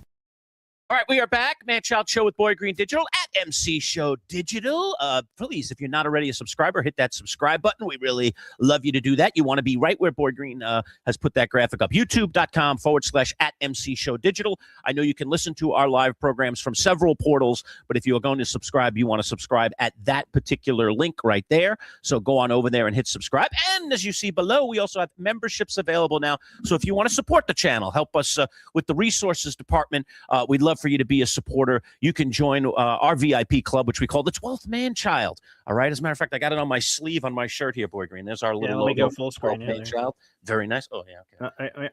All right, we are back. Manchild Show with Boy Green Digital at MC Show Digital. Please, if you're not already a subscriber, hit that subscribe button. We really love you to do that. You want to be right where Boy Green has put that graphic up. YouTube.com/at MC Show Digital. I know you can listen to our live programs from several portals, but if you are going to subscribe, you want to subscribe at that particular link right there. So go on over there and hit subscribe. And as you see below, we also have memberships available now. So if you want to support the channel, help us with the resources department, we'd love for you to be a supporter. You can join our VIP club, which we call the 12th Manchild. All right. As a matter of fact, I got it on my sleeve on my shirt here, Boy Green. There's our little let me logo. go full screen. Manchild. Very nice. Oh, yeah. Okay.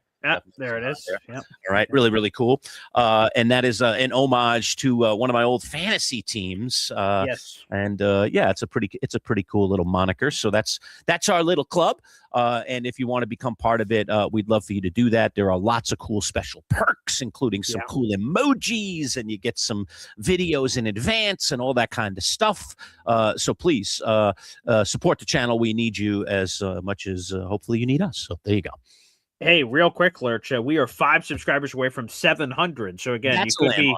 There it is. Yep. All right, really, really cool. And that is an homage to one of my old fantasy teams. Yes. And yeah, it's a pretty cool little moniker. So that's our little club. And if you want to become part of it, we'd love for you to do that. There are lots of cool special perks, including some cool emojis, and you get some videos in advance and all that kind of stuff. So please support the channel. We need you as much as hopefully you need us. So there you go. Hey, real quick, Lurch. We are 5 subscribers away from 700. So again, That's you could be,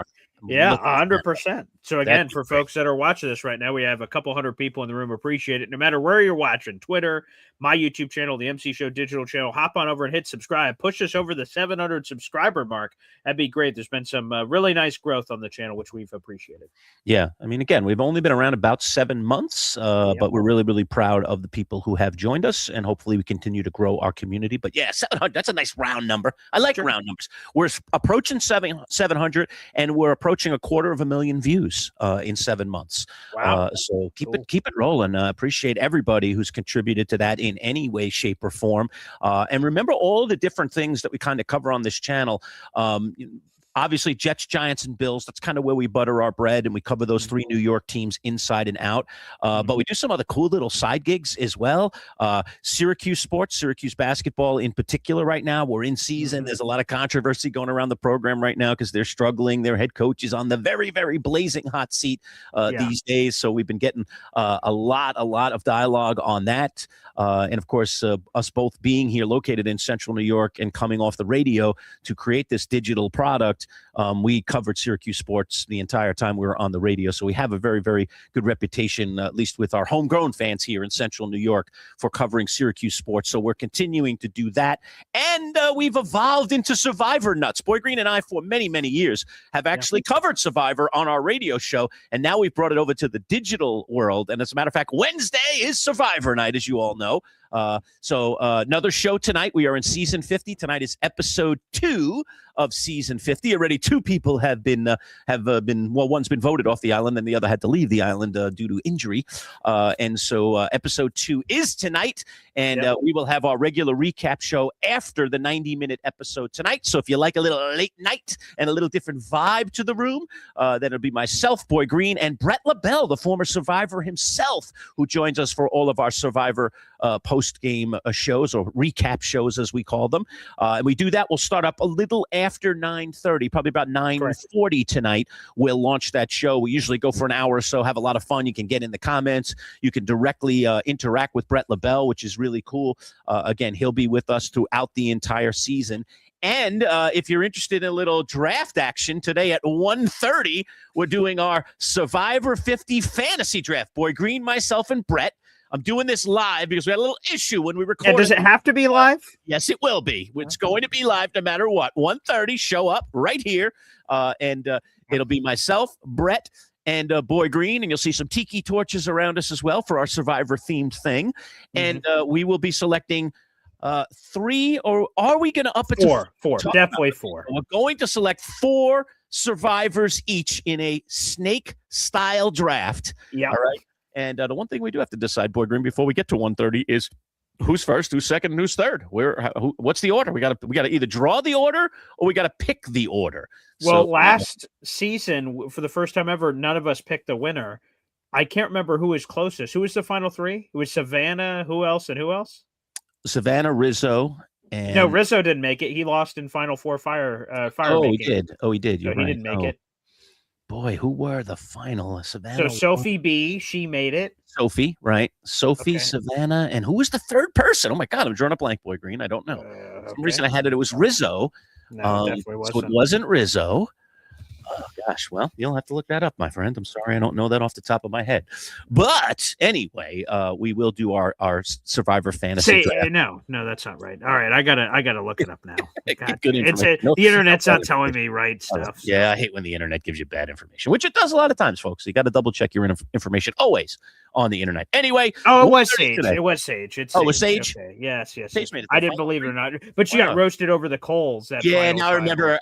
100%. So again, for folks that are watching this right now, we have a couple hundred people in the room. Appreciate it. No matter where you're watching, Twitter, my YouTube channel, the MC Show Digital channel, hop on over and hit subscribe. Push us over the 700 subscriber mark. That'd be great. There's been some really nice growth on the channel, which we've appreciated. Yeah. I mean, again, we've only been around about 7 months, but we're really, really proud of the people who have joined us, and hopefully we continue to grow our community. But yeah, 700, that's a nice round number. I like round numbers. We're approaching 700, and we're approaching 250,000 views in 7 months. Wow. So keep it rolling. Appreciate everybody who's contributed to that in any way, shape, or form. And remember all the different things that we kind of cover on this channel. Obviously, Jets, Giants, and Bills, that's kind of where we butter our bread, and we cover those 3 New York teams inside and out. But we do some other cool little side gigs as well. Syracuse sports, Syracuse basketball in particular right now. We're in season. There's a lot of controversy going around the program right now because they're struggling. Their head coach is on the very, very blazing hot seat these days. So we've been getting a lot of dialogue on that. And, of course, us both being here located in central New York and coming off the radio to create this digital product, we covered Syracuse sports the entire time we were on the radio. So we have a very, very good reputation, at least with our homegrown fans here in central New York, for covering Syracuse sports. So we're continuing to do that. And we've evolved into Survivor nuts. Boy Green and I, for many, many years, have actually covered Survivor on our radio show. And now we've brought it over to the digital world. And as a matter of fact, Wednesday is Survivor night, as you all know. So another show tonight. We are in season 50. Tonight is episode 2 of season 50. Already 2 people have been well, one's been voted off the island and the other had to leave the island due to injury. And so episode 2 is tonight, and we will have our regular recap show after the 90-minute episode tonight. So if you like a little late night and a little different vibe to the room, then it'll be myself, Boy Green, and Brett LaBelle, the former Survivor himself, who joins us for all of our Survivor post-game shows, or recap shows as we call them. And we do that. We'll start up a little after 9:30, probably about 9:40 tonight. We'll launch that show. We usually go for an hour or so, have a lot of fun. You can get in the comments. You can directly interact with Brett LaBelle, which is really cool. Again, he'll be with us throughout the entire season. And if you're interested in a little draft action, today at 1:30, we're doing our Survivor 50 fantasy draft. Boy Green, myself, and Brett. I'm doing this live because we had a little issue when we recorded. And does it have to be live? Yes, it will be. It's going to be live no matter what. 1:30, show up right here. And it'll be myself, Brett, and Boy Green. And you'll see some tiki torches around us as well for our Survivor-themed thing. And we will be selecting 3, or are we going to up it to 4? Definitely 4. We're going to select 4 survivors each in a snake-style draft. Yeah. All right. And the one thing we do have to decide, Boy Green, before we get to 1:30 is Who's first? Who's second? And who's third? What's the order? We got to either draw the order or we got to pick the order. Well, last season, for the first time ever, none of us picked the winner. I can't remember who was closest. Who was the final three? It was Savannah. Who else? And who else? Savannah, Rizzo, and no, Rizzo didn't make it. He lost in Final Four fire. Oh, he did. He did. So he didn't make it. Boy, who were the final? Savannah. So Sophie B, she made it. Sophie, right? Sophie, okay. Savannah, and who was the third person? Oh my God, I'm drawing a blank, Boy Green. I don't know. For some reason I had it. It was Rizzo. No, it definitely wasn't. So it wasn't Rizzo. Oh, gosh. Well, you'll have to look that up, my friend. I'm sorry. I don't know that off the top of my head. But anyway, we will do our Survivor fantasy draft. No, that's not right. All right. I gotta look it up now. Good information. The internet's not telling me right stuff. So. Yeah, I hate when the internet gives you bad information, which it does a lot of times, folks. You got to double check your information always on the internet. Anyway. Oh, it was Sage. Today. It was Sage. It's Sage. It was Sage? Okay. Yes. Sage made it. I didn't believe it or not. But she got roasted over the coals. Now I remember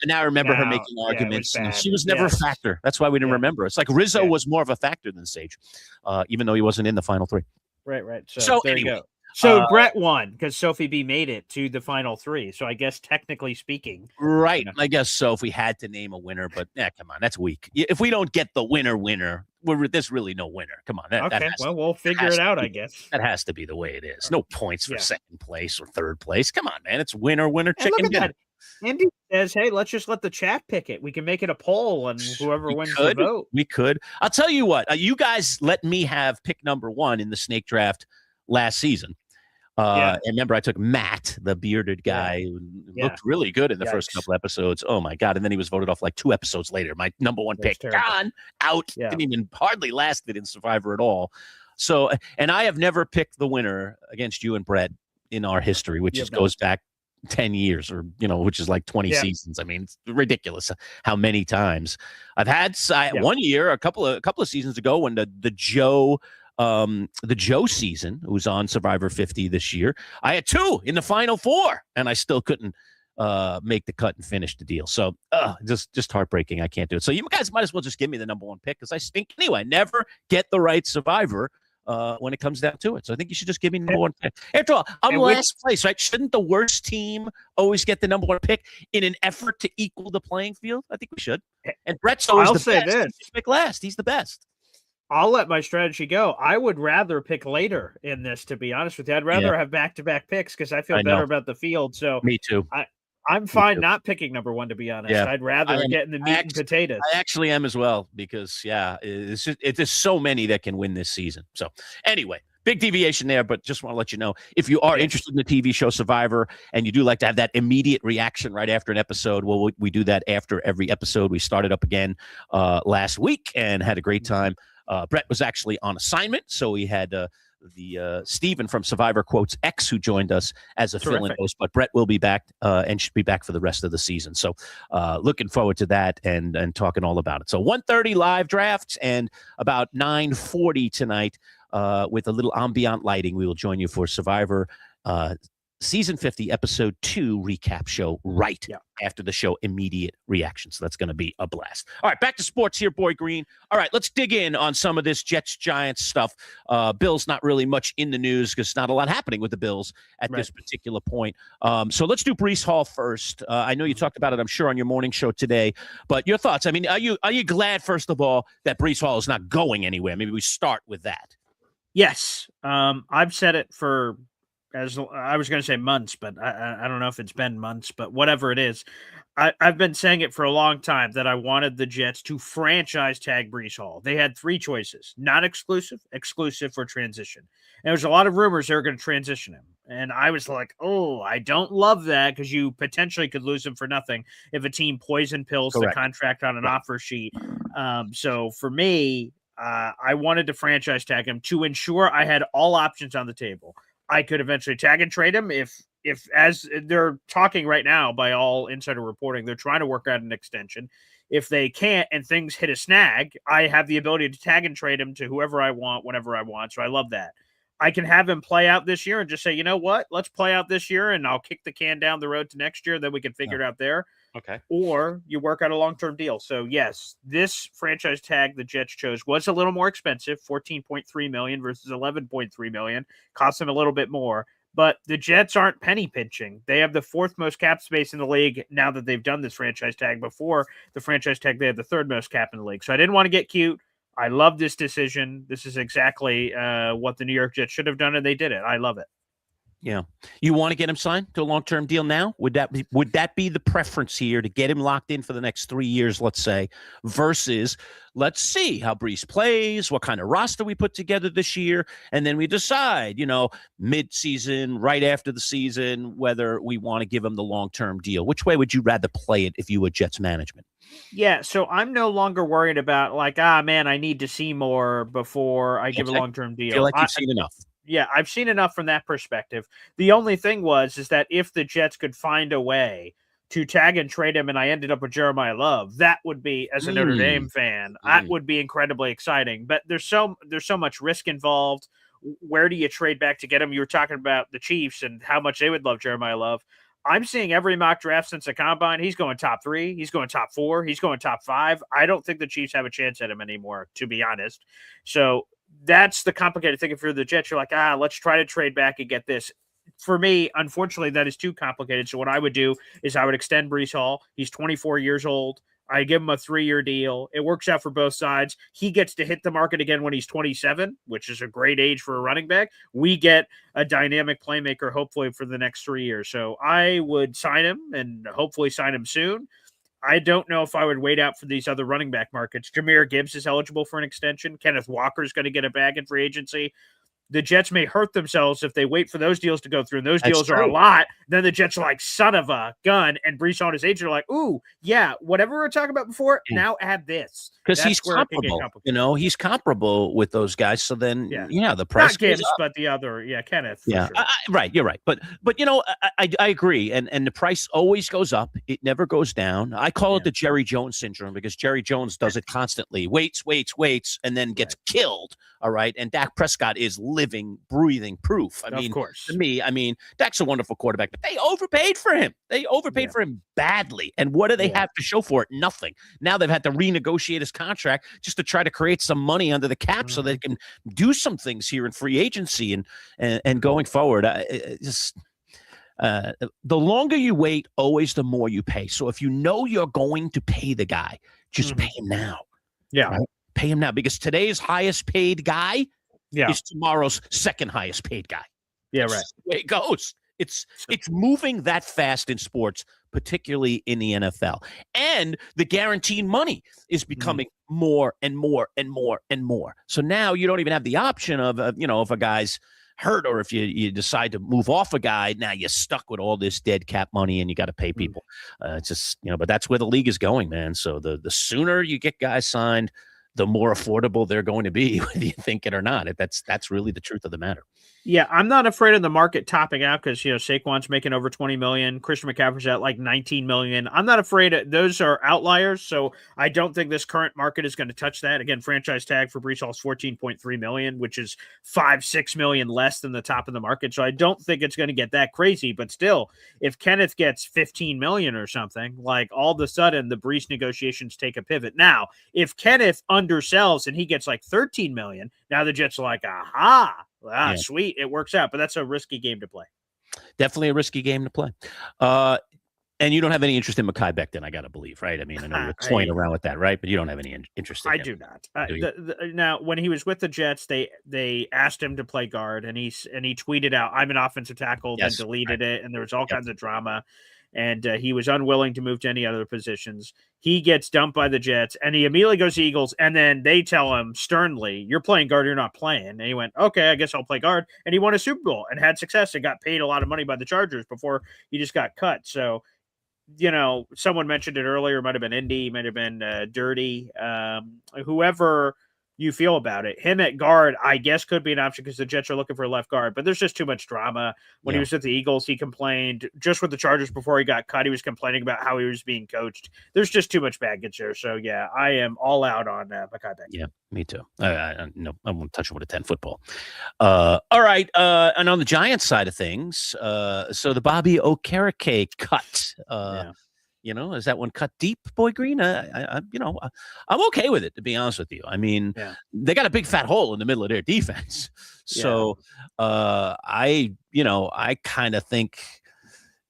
her making arguments. She was never a factor. That's why we didn't remember. It's like Rizzo was more of a factor than Sage, even though he wasn't in the final three. Right. So there anyway, you go. So Brett won because Sophie B made it to the final three. So I guess technically speaking. Right. I guess so if we had to name a winner, but come on, that's weak. If we don't get the winner, there's really no winner. Come on. We'll figure it out, I guess. That has to be the way it is. No points for second place or third place. Come on, man. It's winner, chicken dinner. Andy says, hey, let's just let the chat pick it. We can make it a poll and whoever wins the vote. We could. I'll tell you what, you guys let me have pick number one in the snake draft last season. And remember, I took Matt, the bearded guy, who looked really good in the first couple episodes. Oh, my God. And then he was voted off like 2 episodes later. My number one pick, gone, out. Yeah. Didn't even hardly lasted in Survivor at all. So, and I have never picked the winner against you and Brett in our history, which goes back 10 years or, which is like 20 seasons. I mean, it's ridiculous how many times I've had 1 year, a couple of seasons ago when the Joe season, who was on Survivor 50 this year, I had 2 in the final 4 and I still couldn't make the cut and finish the deal. So just heartbreaking. I can't do it. So you guys might as well just give me the number one pick because I stink anyway. I never get the right Survivor when it comes down to it. So I think you should just give me the number one pick. After all, I'm last place, right? Shouldn't the worst team always get the number one pick in an effort to equal the playing field? I think we should. And Brett's always the best. This. Pick last. He's the best. I'll let my strategy go. I would rather pick later in this, to be honest with you. I'd rather have back-to-back picks because I feel better about the field. So me too. I'm fine not picking number one, to be honest. Yeah. I'd rather get in the meat and potatoes. I actually am as well because, it's just so many that can win this season. So anyway, big deviation there, but just want to let you know, if you are interested in the TV show Survivor and you do like to have that immediate reaction right after an episode, well, we do that after every episode. We started up again last week and had a great time. Brett was actually on assignment, so we had the Steven from Survivor Quotes X who joined us as a fill-in host, but Brett will be back and should be back for the rest of the season. So looking forward to that and talking all about it. So 1:30 live drafts and about 9:40 tonight with a little ambient lighting. We will join you for Survivor Season 50, Episode 2 recap show after the show, immediate reaction. So that's going to be a blast. All right, back to sports here, Boy Green. All right, let's dig in on some of this Jets-Giants stuff. Bills not really much in the news because not a lot happening with the Bills at this particular point. So let's do Breece Hall first. I know you talked about it, I'm sure, on your morning show today. But your thoughts? I mean, are you glad, first of all, that Breece Hall is not going anywhere? Maybe we start with that. Yes. I've said it for... as I was going to say months, but I don't know if it's been months, but whatever it is, I've been saying it for a long time that I wanted the Jets to franchise tag Breece Hall. They had 3 choices: not exclusive, exclusive, or transition. And there was a lot of rumors they were going to transition him. And I was like, I don't love that because you potentially could lose him for nothing if a team poison pills the contract on an offer sheet. So for me, I wanted to franchise tag him to ensure I had all options on the table. I could eventually tag and trade him if as they're talking right now by all insider reporting, they're trying to work out an extension. If they can't and things hit a snag, I have the ability to tag and trade him to whoever I want, whenever I want. So I love that. I can have him play out this year and just say, you know what, let's play out this year and I'll kick the can down the road to next year. Then we can figure it out there. Okay. Or you work out a long-term deal. So yes, this franchise tag the Jets chose was a little more expensive, $14.3 million versus $11.3 million. Cost them a little bit more, But the Jets aren't penny pinching. They have the 4th most cap space in the league now that they've done this franchise tag. Before the franchise tag, they had the 3rd most cap in the league. So I didn't want to get cute. I love this decision. This is exactly what the New York Jets should have done, and they did it. I love it. Yeah. You want to get him signed to a long-term deal now? Would that be the preference here, to get him locked in for the next 3 years, let's say, versus let's see how Brees plays, what kind of roster we put together this year, and then we decide, mid-season, right after the season, whether we want to give him the long-term deal. Which way would you rather play it if you were Jets management? Yeah, so I'm no longer worried about man, I need to see more before I give a long-term deal. I feel like you've seen enough. Yeah, I've seen enough from that perspective. The only thing is that if the Jets could find a way to tag and trade him and I ended up with Jeremiah Love, that would be, as a Notre Dame fan, that would be incredibly exciting. But there's so much risk involved. Where do you trade back to get him? You were talking about the Chiefs and how much they would love Jeremiah Love. I'm seeing every mock draft since the combine. He's going top 3. He's going top 4. He's going top 5. I don't think the Chiefs have a chance at him anymore, to be honest. So that's the complicated thing. If you're the Jets, you're like, let's try to trade back and get this. For me, unfortunately, that is too complicated. So what I would do is I would extend Brees Hall. He's 24 years old. I give him a 3-year deal. It works out for both sides. He gets to hit the market again when he's 27, which is a great age for a running back. We get a dynamic playmaker, hopefully, for the next 3 years. So I would sign him and hopefully sign him soon. I don't know if I would wait out for these other running back markets. Jahmyr Gibbs is eligible for an extension. Kenneth Walker is going to get a bag in free agency. The Jets may hurt themselves if they wait for those deals to go through, and those deals are a lot. Then the Jets are like, son of a gun, and Brees Hall and his agent are like, ooh, yeah, whatever we were talking about before, now add this. Because he's comparable. He's comparable with those guys. So then, the price not Gibbs, but the other, Kenneth. Yeah, sure. Right. You're right. But I agree. And the price always goes up. It never goes down. I call it the Jerry Jones syndrome, because Jerry Jones does it constantly. Waits, and then gets killed. All right. And Dak Prescott is living, breathing proof. Of course. To me, Dak's a wonderful quarterback, but they overpaid for him. They overpaid for him badly. And what do they have to show for it? Nothing. Now they've had to renegotiate his contract just to try to create some money under the cap so they can do some things here in free agency and going forward. The longer you wait, always the more you pay. So if you know you're going to pay the guy, just pay him now. Yeah. Right? Pay him now, because today's highest paid guy is tomorrow's second highest paid guy. Yeah, That's right. the way it goes. It's moving that fast in sports, particularly in the NFL. And the guaranteed money is becoming more and more and more and more. So now you don't even have the option of, if a guy's hurt or if you decide to move off a guy, now you're stuck with all this dead cap money and you got to pay people. It's just, but that's where the league is going, man. So the sooner you get guys signed, the more affordable they're going to be, whether you think it or not. That's really the truth of the matter. Yeah, I'm not afraid of the market topping out because, Saquon's making over $20 million. Christian McCaffrey's at like $19 million. I'm not afraid those are outliers, so I don't think this current market is going to touch that. Again, franchise tag for Brees Hall is $14.3 million, which is $5-6 million less than the top of the market. So I don't think it's going to get that crazy. But still, if Kenneth gets $15 million or something, like all of a sudden the Brees negotiations take a pivot. Now, if Kenneth undersells and he gets like $13 million, now the Jets are like, aha. Sweet. It works out, but that's a risky game to play. Definitely a risky game to play. And you don't have any interest in Mekhi Becton, I got to believe, right? I know you're toying around with that, right? But you don't have any interest in him. I do not. Now, when he was with the Jets, they asked him to play guard, and he tweeted out, "I'm an offensive tackle," then deleted it, and there was all kinds of drama. And he was unwilling to move to any other positions. He gets dumped by the Jets, and he immediately goes to Eagles, and then they tell him sternly, you're playing guard, you're not playing. And he went, okay, I guess I'll play guard. And he won a Super Bowl and had success and got paid a lot of money by the Chargers before he just got cut. So, someone mentioned it earlier, it might have been Indy, might have been Dirty, whoever you feel about it. Him at guard, I guess, could be an option because the Jets are looking for a left guard, but there's just too much drama. When he was with the Eagles, he complained just with the Chargers before he got cut. He was complaining about how he was being coached. There's just too much baggage there. So yeah, I am all out on Mekhi Becton. Yeah, me too. No, I won't touch him with a 10 football. All right. And on the Giants side of things, so the Bobby Okereke cut, is that one cut deep, Boy Green? I'm okay with it, to be honest with you. They got a big fat hole in the middle of their defense. So I kind of think,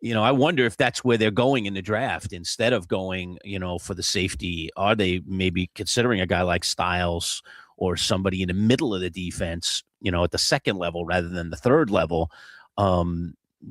I wonder if that's where they're going in the draft instead of going, for the safety. Are they maybe considering a guy like Styles or somebody in the middle of the defense, at the second level rather than the third level?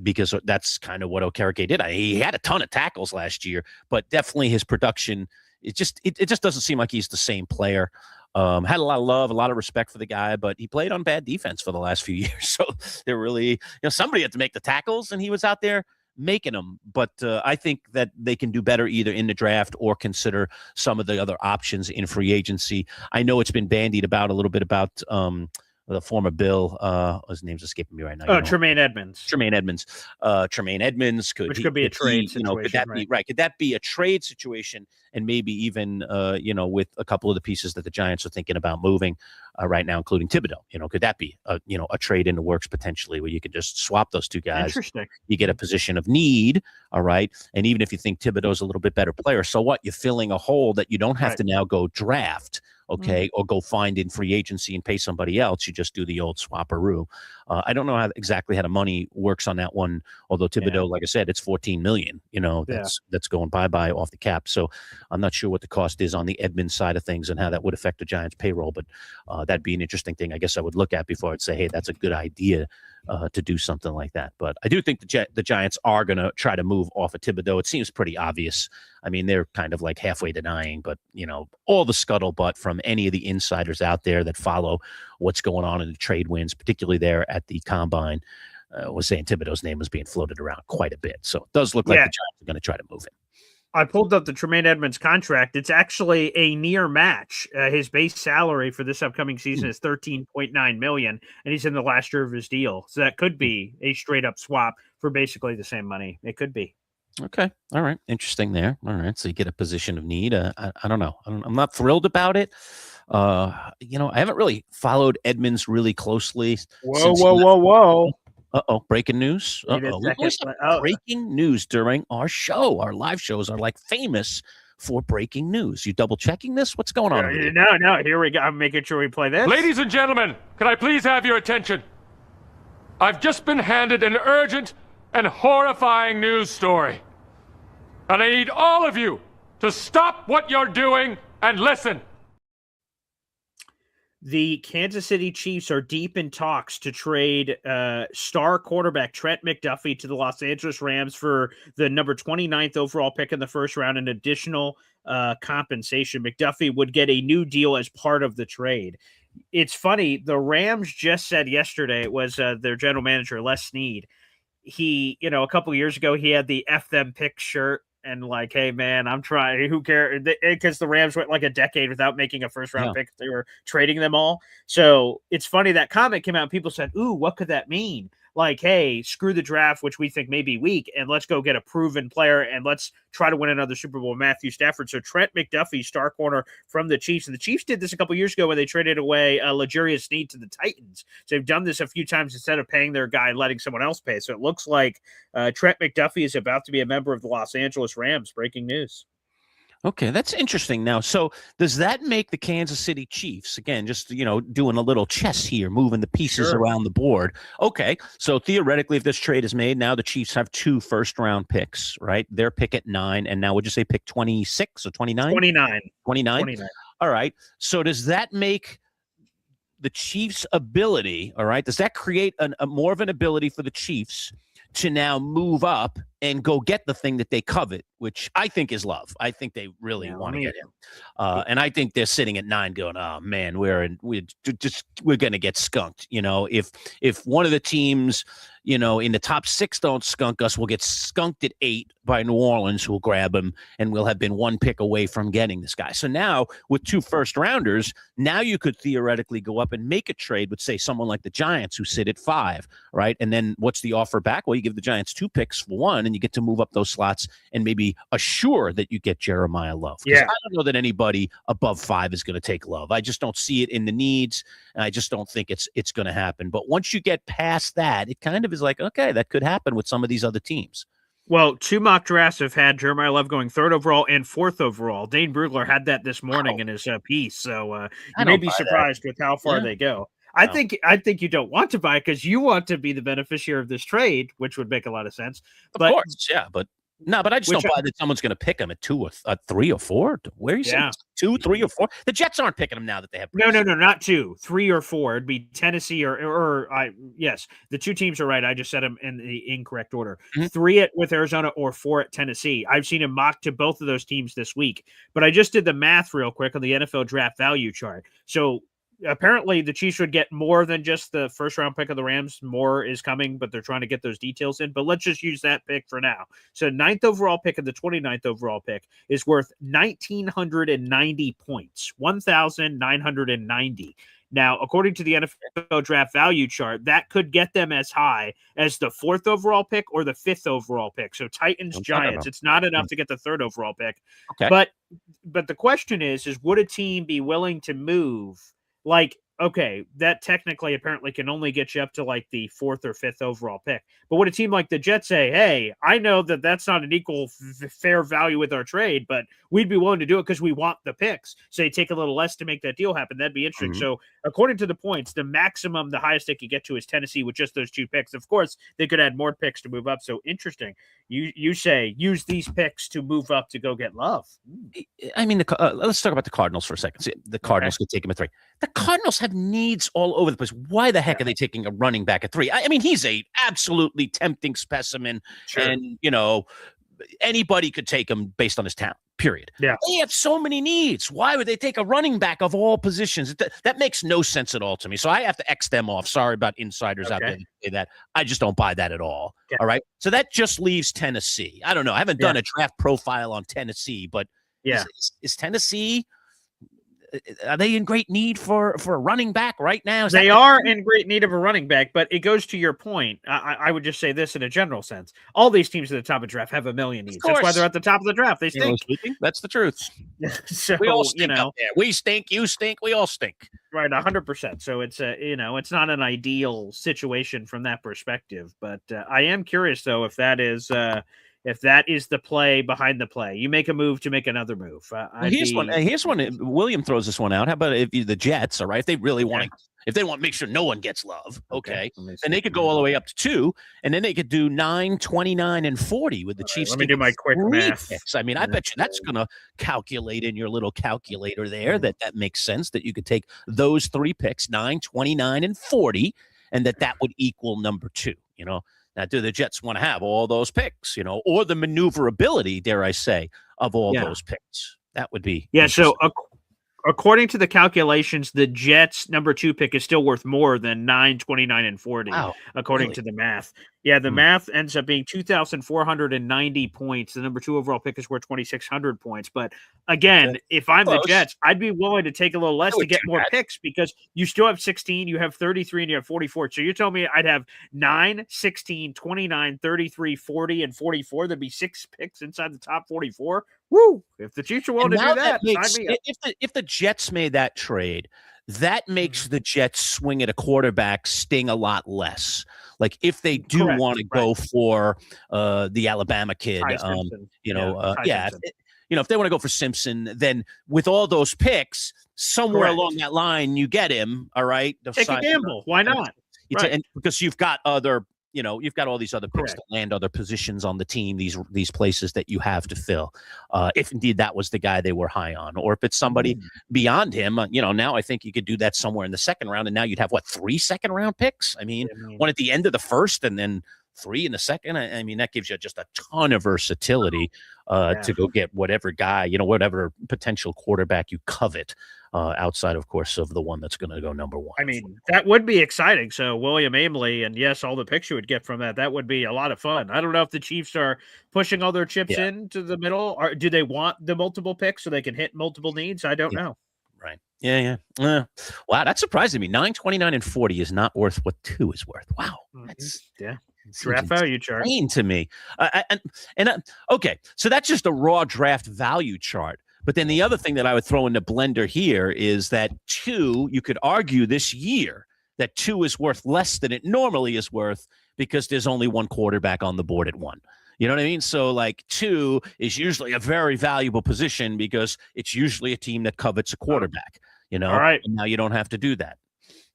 Because that's kind of what Okereke did. He had a ton of tackles last year, but definitely his production, it just doesn't seem like he's the same player. Had a lot of love, a lot of respect for the guy, but he played on bad defense for the last few years. So they're really, somebody had to make the tackles, and he was out there making them. But I think that they can do better either in the draft or consider some of the other options in free agency. I know it's been bandied about a little bit about the former Bill, his name's escaping me right now. Tremaine Edmonds. Tremaine Edmonds which could be a trade situation. Could that be right? Could that be a trade situation? And maybe even, with a couple of the pieces that the Giants are thinking about moving right now, including Thibodeau, could that be a trade in the works potentially where you could just swap those two guys? Interesting. You get a position of need. All right. And even if you think Thibodeau's a little bit better player, so what? You're filling a hole that you don't have to now go draft. Okay, or go find in free agency and pay somebody else. You just do the old swapperoo. I don't know exactly how the money works on that one. Although Thibodeau, like I said, it's $14 million. That's going bye off the cap. So I'm not sure what the cost is on the Edmonds side of things and how that would affect the Giants' payroll. But that'd be an interesting thing, I guess, I would look at before I'd say, hey, that's a good idea to do something like that. But I do think the Giants are going to try to move off of Thibodeau. It seems pretty obvious. I mean, they're kind of like halfway denying, but, all the scuttlebutt from any of the insiders out there that follow what's going on in the trade wins, particularly there at the Combine, was saying Thibodeau's name was being floated around quite a bit. So it does look like the Giants are going to try to move him. I pulled up the Tremaine Edmonds contract. It's actually a near match. His base salary for this upcoming season is $13.9 million, and he's in the last year of his deal. So that could be a straight up swap for basically the same money. It could be. Okay. All right. Interesting there. All right. So you get a position of need. I don't know. I'm not thrilled about it. I haven't really followed Edmonds really closely. Whoa. Uh-oh, breaking news. Breaking news during our show. Our live shows are like famous for breaking news. You double checking this? What's going on? No. Here we go. I'm making sure we play this. Ladies and gentlemen, can I please have your attention? I've just been handed an urgent and horrifying news story. And I need all of you to stop what you're doing and listen. The Kansas City Chiefs are deep in talks to trade star quarterback Trent McDuffie to the Los Angeles Rams for the number 29th overall pick in the first round and additional compensation. McDuffie would get a new deal as part of the trade. It's funny. The Rams just said yesterday, it was their general manager, Les Snead. He, a couple of years ago, he had the F them pick shirt. And like, hey, man, I'm trying. Who cares? Because the Rams went like a decade without making a first-round pick. They were trading them all. So it's funny that comment came out and people said, ooh, what could that mean? Like, hey, screw the draft, which we think may be weak, and let's go get a proven player, and let's try to win another Super Bowl with Matthew Stafford. So Trent McDuffie, star corner from the Chiefs. And the Chiefs did this a couple years ago when they traded away L'Jarius Sneed to the Titans. So they've done this a few times instead of paying their guy and letting someone else pay. So it looks like Trent McDuffie is about to be a member of the Los Angeles Rams. Breaking news. Okay, that's interesting. Now, so does that make the Kansas City Chiefs, again, just, doing a little chess here, moving the pieces around the board? Okay, so theoretically, if this trade is made, now the Chiefs have 2 first-round picks, right? Their pick at 9, and now would you say pick 26 or 29? 29. 29? All right, so does that make the Chiefs' ability, all right, does that create a more of an ability for the Chiefs to now move up and go get the thing that they covet, which I think is Love. I think they really want to get him. And I think they're sitting at 9 going, oh man, we're going to get skunked. If one of the teams, in the top 6 don't skunk us, we'll get skunked at 8 by New Orleans, who will grab him, and we'll have been 1 pick away from getting this guy. So now with 2 first-rounders, now you could theoretically go up and make a trade with, say, someone like the Giants, who sit at 5, right? And then what's the offer back? Well, you give the Giants 2 picks for 1, and you get to move up those slots and maybe assure that you get Jeremiah Love. Because I don't know that anybody above 5 is going to take Love. I just don't see it in the needs, and I just don't think it's going to happen. But once you get past that, it kind of is like, okay, that could happen with some of these other teams. Well, 2 mock drafts have had Jeremiah Love going 3rd overall and 4th overall. Dane Brugler had that this morning in his piece. So you may be surprised with how far they go. I think you don't want to buy it because you want to be the beneficiary of this trade, which would make a lot of sense. Of course, yeah, but no, but I just don't buy that someone's going to pick him at 2 or 3 or 4. Where are you saying 2, 3, or 4? The Jets aren't picking him now that they have. No, not 2, 3 or 4. It'd be Tennessee yes, the 2 teams are right. I just said them in the incorrect order. 3 with Arizona or 4 at Tennessee. I've seen him mocked to both of those teams this week, but I just did the math real quick on the NFL draft value chart. So apparently the Chiefs would get more than just the first round pick of the Rams. More is coming, but they're trying to get those details in. But let's just use that pick for now. So 9th overall pick and the 29th overall pick is worth 1,990 points, 1,990. Now, according to the NFL draft value chart, that could get them as high as the 4th overall pick or the 5th overall pick. So Titans, Giants, it's not enough to get the 3rd overall pick. Okay. But the question is would a team be willing to move? Like, okay, that technically apparently can only get you up to like the 4th or 5th overall pick. But would a team like the Jets say, hey, I know that that's not an equal fair value with our trade, but we'd be willing to do it because we want the picks. So they take a little less to make that deal happen. That'd be interesting. So according to the points, the maximum, the highest they could get to is Tennessee with just those 2 picks. Of course, they could add more picks to move up. So interesting. You say use these picks to move up to go get Love. I mean, let's talk about the Cardinals for a second. See, the Cardinals could take him at 3. The Cardinals have needs all over the place. Why the heck are they taking a running back at 3? I mean, he's a absolutely tempting specimen, and anybody could take him based on his talent. Period. Yeah, they have so many needs. Why would they take a running back of all positions? That makes no sense at all to me. So I have to X them off. Sorry about insiders out there that say that. I just don't buy that at all. Yeah. All right. So that just leaves Tennessee. I don't know. I haven't done a draft profile on Tennessee, but is Tennessee? Are they in great need for a running back right now? They are in great need of a running back, but it goes to your point. I would just say this in a general sense. All these teams at the top of the draft have a million needs. That's why they're at the top of the draft. They stink. That's the truth. So, we all stink out there. We stink, you stink, we all stink. Right, 100%. So it's it's not an ideal situation from that perspective. But I am curious though if that is the play behind the play. You make a move to make another move. Here's one. William throws this one out. How about if the Jets, all right, if they really want to, if they want to make sure no one gets Love, okay, and they could go all the way up to 2, and then they could do 9, 29, and 40 with the Chiefs. Let me do my quick math. Picks. I mean, I bet you that's going to calculate in your little calculator there that makes sense that you could take those 3 picks, 9, 29, and 40, and that would equal number 2, Now, do the Jets want to have all those picks, or the maneuverability, dare I say, of all those picks? That would be So according to the calculations, the Jets' number 2 pick is still worth more than 9, 29, and 40, according to the math. Yeah, the math ends up being 2,490 points. The number 2 overall pick is worth 2,600 points. But again, if I'm the Jets, I'd be willing to take a little less to get more picks because you still have 16, you have 33, and you have 44. So you're telling me I'd have 9, 16, 29, 33, 40, and 44. There'd be 6 picks inside the top 44. Woo! If the Chiefs are willing to do that, if the Jets made that trade, that makes the Jets swing at a quarterback sting a lot less. Like if they do want to go for the Alabama kid, if they want to go for Simpson, then with all those picks, somewhere along that line, you get him. All right, take a gamble. Why not? Because you've got other. You've got all these other picks to land other positions on the team, these places that you have to fill. If indeed that was the guy they were high on, or if it's somebody beyond him, now I think you could do that somewhere in the 2nd round, and now you'd have 3 second-round picks. I mean, one at the end of the 1st, and then 3 in the 2nd. I mean, that gives you just a ton of versatility to go get whatever guy, whatever potential quarterback you covet. Outside, of course, of the one that's going to go number 1. I mean, that would be exciting. So William Ameley, and yes, all the picks you would get from that would be a lot of fun. I don't know if the Chiefs are pushing all their chips into the middle, or do they want the multiple picks so they can hit multiple needs? I don't know. Right. Yeah. Wow, that's surprising me. 9, 29, and 40 is not worth what 2 is worth. Wow. That's draft value chart to me. Okay, so that's just a raw draft value chart. But then the other thing that I would throw in the blender here is that 2, you could argue this year that 2 is worth less than it normally is worth because there's only one quarterback on the board at 1. You know what I mean? So 2 is usually a very valuable position because it's usually a team that covets a quarterback, All right. And now you don't have to do that.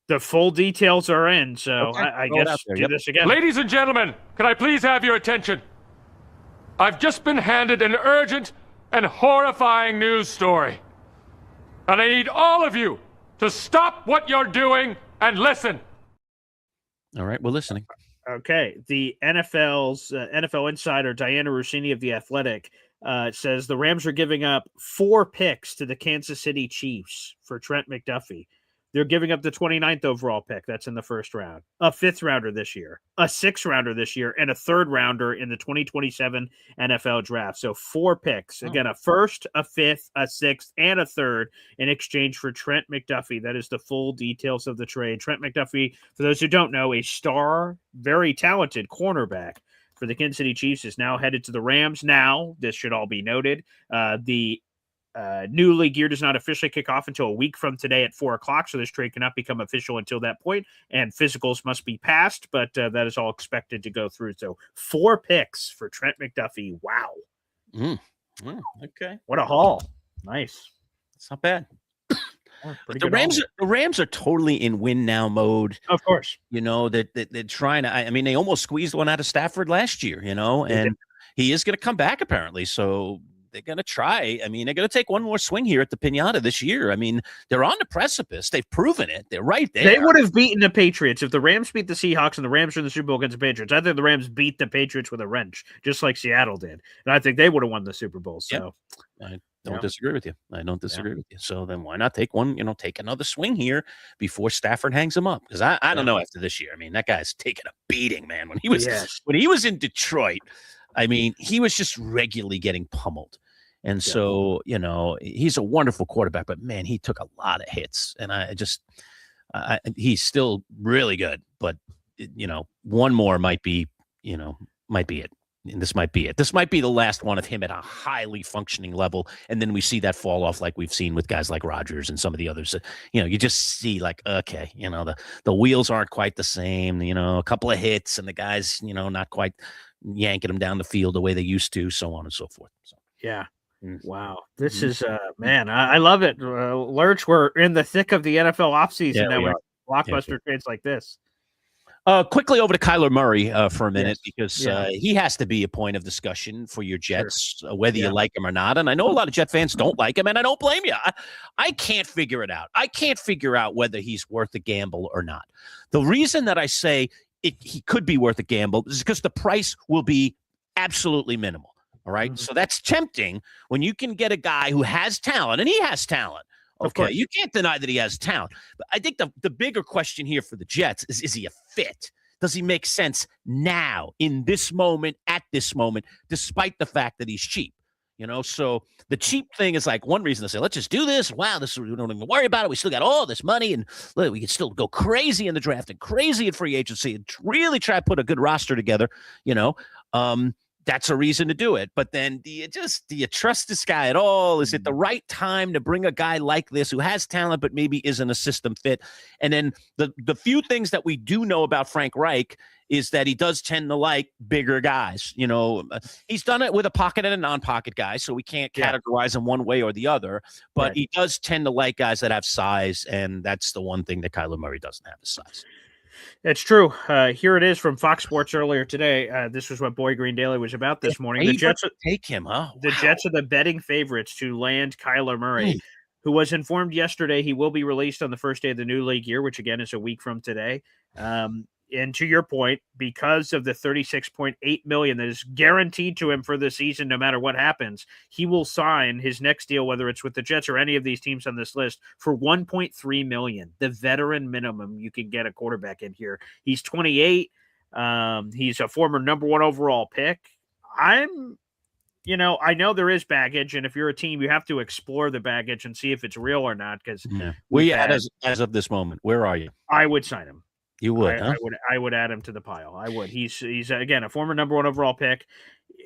The full details are in, so Okay, I throw it guess out there, do yep. this again. Ladies and gentlemen, can I please have your attention? I've just been handed an urgent and horrifying news story. And I need all of you to stop what you're doing and listen. All right, we're listening. Okay, the NFL's NFL insider Diana Rossini of The Athletic says the Rams are giving up 4 picks to the Kansas City Chiefs for Trent McDuffie. They're giving up the 29th overall pick. That's in the first round. A 5th rounder this year, a 6th rounder this year, and a 3rd rounder in the 2027 NFL draft. So 4 picks. Again, a 1st, a 5th, a 6th, and a 3rd in exchange for Trent McDuffie. That is the full details of the trade. Trent McDuffie, for those who don't know, a star, very talented cornerback for the Kansas City Chiefs, is now headed to the Rams. Now, this should all be noted. The new league year does not officially kick off until a week from today at 4:00. So this trade cannot become official until that point, and physicals must be passed, but that is all expected to go through. So 4 picks for Trent McDuffie. Wow. Okay. What a haul. Nice. It's not bad. Pretty The good Rams, haul. the Rams are totally in win now mode. Of course. You know that they're trying to. I mean, they almost squeezed one out of Stafford last year. You know, and he is going to come back apparently. So they're going to try. I mean, they're going to take one more swing here at the Pinata this year. I mean, they're on the precipice. They've proven it. They're right there. They would have beaten the Patriots if the Rams beat the Seahawks and the Rams are in the Super Bowl against the Patriots. I think the Rams beat the Patriots with a wrench, just like Seattle did. And I think they would have won the Super Bowl. So I don't disagree with you. I don't disagree with you. So then why not take one, take another swing here before Stafford hangs him up? Because I don't know after this year. I mean, that guy's taking a beating, man. When he was in Detroit, I mean, he was just regularly getting pummeled. And so, he's a wonderful quarterback, but man, he took a lot of hits. And he's still really good, but one more might be it. And this might be it. This might be the last one of him at a highly functioning level. And then we see that fall off like we've seen with guys like Rodgers and some of the others. You just see like, okay, the wheels aren't quite the same, a couple of hits and the guys, not quite yanking them down the field the way they used to, so on and so forth. So. Yeah. Wow. This is, man, I love it. Lurch, we're in the thick of the NFL offseason now. We're blockbuster trades like this. Quickly over to Kyler Murray for a minute, because he has to be a point of discussion for your Jets, whether you like him or not. And I know a lot of Jet fans don't like him, and I don't blame you. I can't figure it out. I can't figure out whether he's worth a gamble or not. The reason that I say he could be worth a gamble is because the price will be absolutely minimal. All right. Mm-hmm. So that's tempting when you can get a guy who has talent, and he has talent. Okay. You can't deny that he has talent. But I think the bigger question here for the Jets is he a fit? Does he make sense now, in this moment, at this moment, despite the fact that he's cheap? So the cheap thing is like one reason to say, let's just do this. Wow, we don't even worry about it. We still got all this money, and we can still go crazy in the draft and crazy in free agency and really try to put a good roster together, That's a reason to do it. But then do you trust this guy at all? Is it the right time to bring a guy like this who has talent but maybe isn't a system fit? And then the few things that we do know about Frank Reich is that he does tend to like bigger guys. He's done it with a pocket and a non-pocket guy, so we can't categorize him one way or the other. But he does tend to like guys that have size, and that's the one thing that Kyler Murray doesn't have, the size. It's true. Here it is from Fox Sports earlier today. This was what Boy Green Daily was about this morning. The Jets take him, huh? The Jets are the betting favorites to land Kyler Murray, who was informed yesterday he will be released on the first day of the new league year, which again is a week from today. And to your point, because of the $36.8 million that is guaranteed to him for the season, no matter what happens, he will sign his next deal, whether it's with the Jets or any of these teams on this list, for $1.3 million, the veteran minimum you can get a quarterback in here. He's 28. He's a former number 1 overall pick. I know there is baggage, and if you're a team, you have to explore the baggage and see if it's real or not. Because where you at as of this moment? Where are you? I would sign him. You would, huh? I would add him to the pile. I would. He's again a former number 1 overall pick.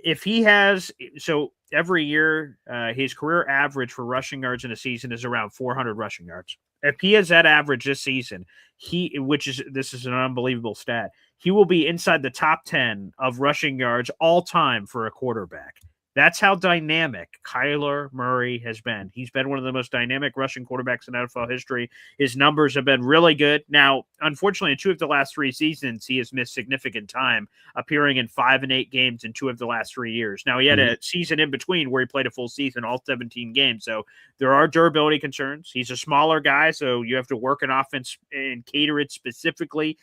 If he has, so every year his career average for rushing yards in a season is around 400 rushing yards. If he has that average this season, this is an unbelievable stat. He will be inside the top 10 of rushing yards all time for a quarterback. That's how dynamic Kyler Murray has been. He's been one of the most dynamic rushing quarterbacks in NFL history. His numbers have been really good. Now, unfortunately, in 2 of the last 3 seasons, he has missed significant time, appearing in 5 and 8 games in 2 of the last 3 years. Now, he had a season in between where he played a full season, all 17 games. So there are durability concerns. He's a smaller guy, so you have to work an offense and cater it specifically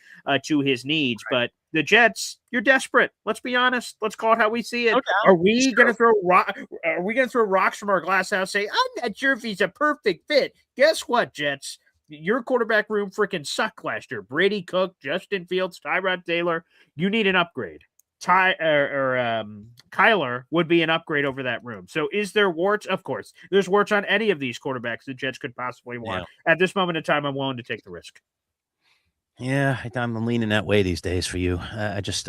to his needs. But the Jets, you're desperate. Let's be honest. Let's call it how we see it. No doubt. Are we going to throw Are we going to throw rocks from our glass house? Say, I'm not sure if he's a perfect fit. Guess what, Jets? Your quarterback room freaking sucked last year. Brady Cook, Justin Fields, Tyrod Taylor. You need an upgrade. Kyler would be an upgrade over that room. So is there warts? Of course. There's warts on any of these quarterbacks the Jets could possibly want. Yeah. At this moment in time, I'm willing to take the risk. Yeah, I'm leaning that way these days for you. I just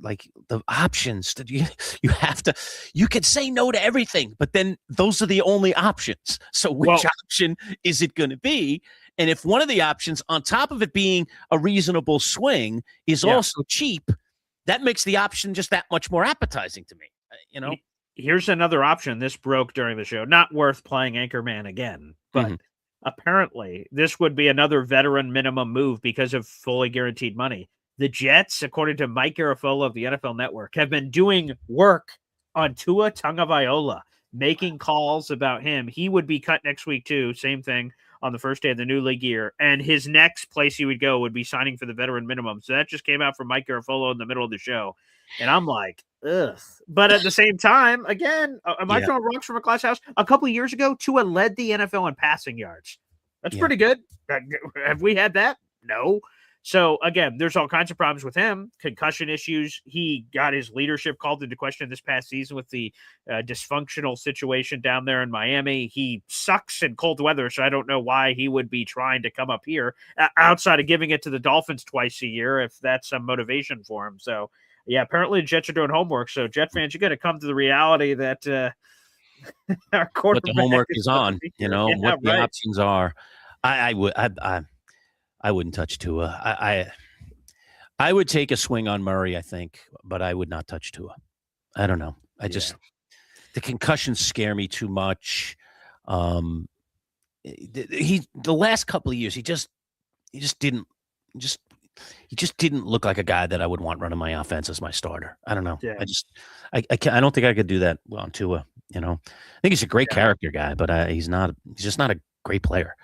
like the options that you have to. You can say no to everything, but then those are the only options. So which option is it going to be? And if one of the options, on top of it being a reasonable swing, is also cheap, that makes the option just that much more appetizing to me. Here's another option. This broke during the show. Not worth playing Anchorman again, but. Apparently, this would be another veteran minimum move because of fully guaranteed money. The Jets, according to Mike Garafolo of the NFL Network, have been doing work on Tua Tagovailoa, making calls about him. He would be cut next week, too. Same thing on the first day of the new league year. And his next place he would go would be signing for the veteran minimum. So that just came out from Mike Garafolo in the middle of the show. And I'm like, ugh. But at the same time, again, am I throwing rocks from a glass house? A couple of years ago, Tua led the NFL in passing yards. That's pretty good. Have we had that? No. So, again, there's all kinds of problems with him. Concussion issues. He got his leadership called into question this past season with the dysfunctional situation down there in Miami. He sucks in cold weather, so I don't know why he would be trying to come up here outside of giving it to the Dolphins twice a year, if that's some motivation for him. So, yeah, apparently the Jets are doing homework. So, Jet fans, you got to come to the reality that our quarterback what the homework is on, what the options are. I wouldn't touch Tua. I would take a swing on Murray, I think, but I would not touch Tua. I don't know. The concussions scare me too much. The last couple of years, he just didn't look like a guy that I would want running my offense as my starter. I don't know. Yeah. I don't think I could do that on Tua. I think he's a great character guy, but he's just not a great player.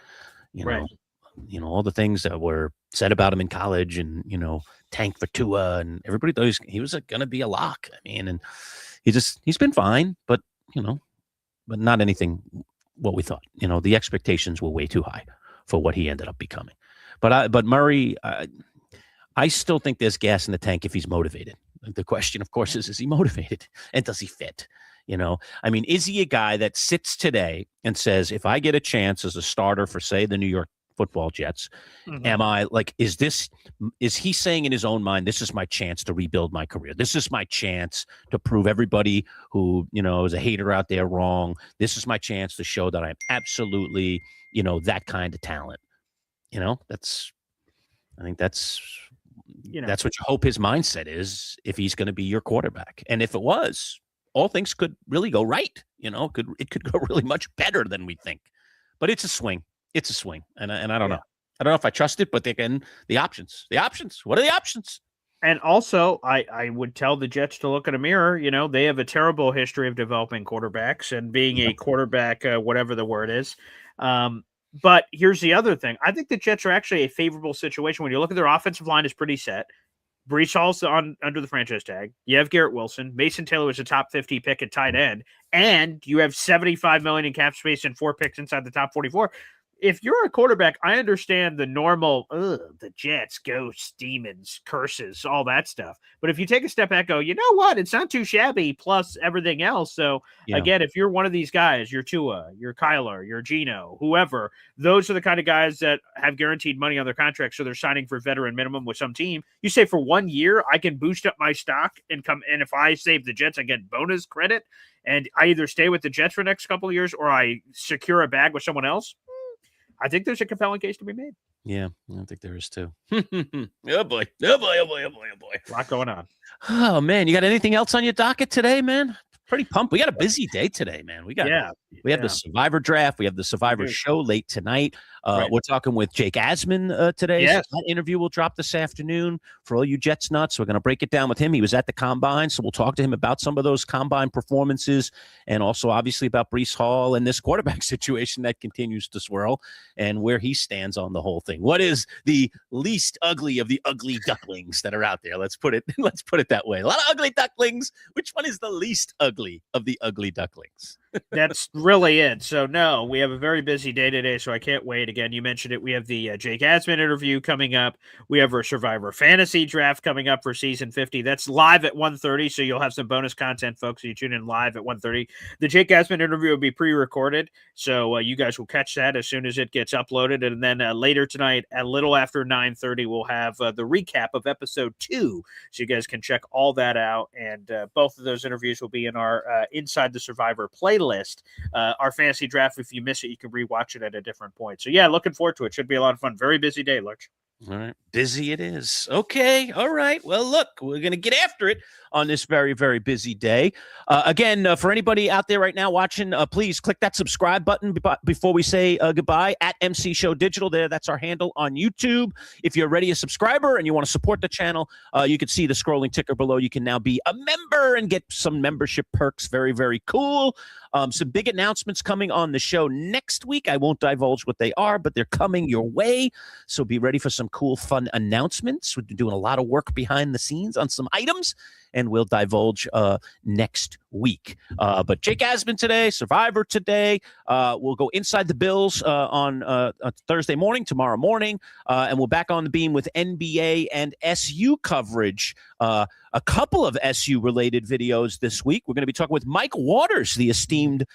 All the things that were said about him in college, and tank for Tua, and everybody thought he was going to be a lock. I mean, and he's been fine, but but not anything what we thought. The expectations were way too high for what he ended up becoming. But Murray, I still think there's gas in the tank if he's motivated. The question, of course, is he motivated, and does he fit? I mean, is he a guy that sits today and says, if I get a chance as a starter for, say, the New York Football Jets, am I like, is he saying in his own mind, this is my chance to rebuild my career? This is my chance to prove everybody who, is a hater out there wrong. This is my chance to show that I'm absolutely, that kind of talent. I think that's what you hope his mindset is if he's going to be your quarterback. And if it was, all things could really go right. It could go really much better than we think. But it's a swing. It's a swing. And I don't know. I don't know if I trust it, but again, the options. What are the options? And also, I would tell the Jets to look in a mirror. They have a terrible history of developing quarterbacks and being a quarterback, whatever the word is. But here's the other thing. I think the Jets are actually a favorable situation. When you look at their offensive line is pretty set. Brees Hall's under the franchise tag. You have Garrett Wilson. Mason Taylor was a top 50 pick at tight end. And you have $75 million in cap space and 4 picks inside the top 44. If you're a quarterback, I understand the normal, the Jets, ghosts, demons, curses, all that stuff. But if you take a step back, go, you know what? It's not too shabby, plus everything else. So, again, if you're one of these guys, you're Tua, you're Kyler, you're Geno, whoever, those are the kind of guys that have guaranteed money on their contract, so they're signing for veteran minimum with some team. You say for 1 year, I can boost up my stock and if I save the Jets, I get bonus credit, and I either stay with the Jets for the next couple of years or I secure a bag with someone else. I think there's a compelling case to be made. Yeah, I think there is too. Oh boy. A lot going on. Oh man, you got anything else on your docket today, man? Pretty pumped. We got a busy day today, man. We have the Survivor draft. We have the Survivor show late tonight. We're talking with Jake Asman today. Yes. So that interview will drop this afternoon for all you Jets nuts. We're going to break it down with him. He was at the Combine, so we'll talk to him about some of those Combine performances and also obviously about Breece Hall and this quarterback situation that continues to swirl and where he stands on the whole thing. What is the least ugly of the ugly ducklings that are out there? Let's put it that way. A lot of ugly ducklings. Which one is the least ugly of the ugly ducklings? That's really it. So, no, we have a very busy day today, so I can't wait. Again, you mentioned it. We have the Jake Asman interview coming up. We have our Survivor Fantasy draft coming up for Season 50. That's live at 1:30, so you'll have some bonus content, folks. So you tune in live at 1:30. The Jake Asman interview will be pre-recorded, so you guys will catch that as soon as it gets uploaded. And then later tonight, a little after 9:30, we'll have the recap of Episode 2, so you guys can check all that out. And both of those interviews will be in our Inside the Survivor playlist. Our fantasy draft, if you miss it, you can rewatch it at a different point. So yeah, looking forward to it. Should be a lot of fun. Very busy day, Lurch. All right. Busy it is. Okay. All right. Well, look, we're going to get after it on this very, very busy day. Again, for anybody out there right now watching, please click that subscribe button before we say goodbye at MC Show Digital there. That's our handle on YouTube. If you're already a subscriber and you want to support the channel, you can see the scrolling ticker below. You can now be a member and get some membership perks. Very, very cool. Some big announcements coming on the show next week. I won't divulge what they are, but they're coming your way. So be ready for some cool, fun announcements. We're doing a lot of work behind the scenes on some items, and we'll divulge next week. But Jake Asman today, Survivor today. We'll go inside the Bills on Thursday morning, tomorrow morning, and we're back on the beam with NBA and SU coverage. A couple of SU-related videos this week. We're going to be talking with Mike Waters, the esteemed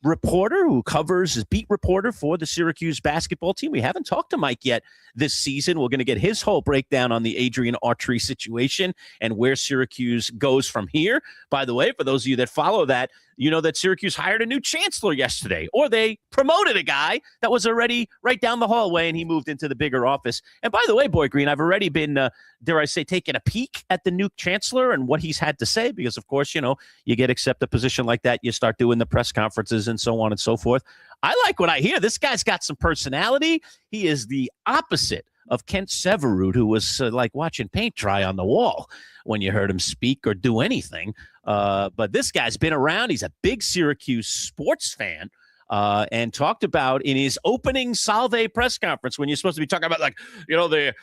reporter who covers as beat reporter for the Syracuse basketball team. We haven't talked to Mike yet this season. We're going to get his whole breakdown on the Adrian Autry situation and where Syracuse goes from here. By the way, for those of you that follow that, you know that Syracuse hired a new chancellor yesterday, or they promoted a guy that was already right down the hallway, and he moved into the bigger office. And by the way, Boy Green, I've already been, dare I say, taking a peek at the new chancellor and what he's had to say, because, of course, you know, you get accept a position like that, you start doing the press conferences and so on and so forth. I like what I hear. This guy's got some personality. He is the opposite of Kent Severud, who was like watching paint dry on the wall when you heard him speak or do anything. But this guy's been around. He's a big Syracuse sports fan. And talked about in his opening Salve press conference, when you're supposed to be talking about, like, you know, the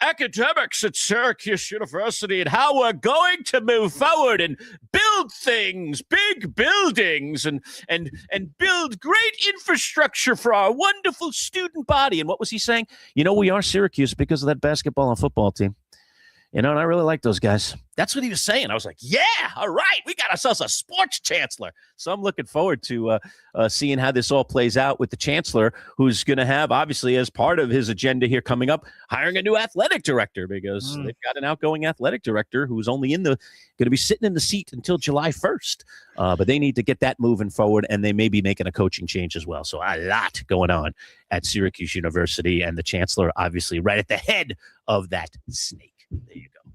academics at Syracuse University and how we're going to move forward and build things, big buildings, and build great infrastructure for our wonderful student body. And what was he saying? You know, we are Syracuse because of that basketball and football team. You know, and I really like those guys. That's what he was saying. I was like, yeah, all right, we got ourselves a sports chancellor. So I'm looking forward to seeing how this all plays out with the chancellor, who's going to have, obviously, as part of his agenda here coming up, hiring a new athletic director, because they've got an outgoing athletic director who's only going to be sitting in the seat until July 1st. But they need to get that moving forward, and they may be making a coaching change as well. So a lot going on at Syracuse University, and the chancellor, obviously, right at the head of that snake. There you go.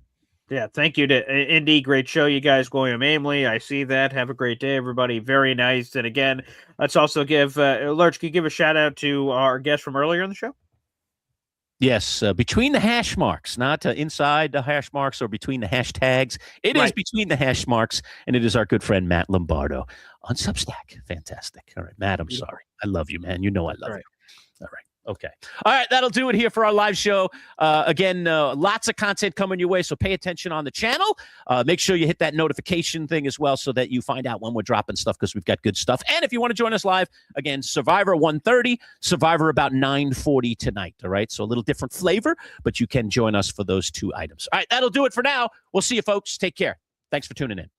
Yeah, thank you to Indy. Great show, you guys. William Aimley, I see that. Have a great day, everybody. Very nice. And again, let's also give Lurch, can you give a shout out to our guest from earlier in the show? Yes, between the hash marks, not inside the hash marks or between the hashtags. It is between the hash marks, and it is our good friend Matt Lombardo on Substack. Fantastic. All right, Matt, I'm sorry. I love you, man. You know I love you. All right. Okay. All right. That'll do it here for our live show. Again, lots of content coming your way, so pay attention on the channel. Make sure you hit that notification thing as well so that you find out when we're dropping stuff, because we've got good stuff. And if you want to join us live, again, Survivor 1:30, Survivor about 9:40 tonight. All right. So a little different flavor, but you can join us for those two items. All right. That'll do it for now. We'll see you, folks. Take care. Thanks for tuning in.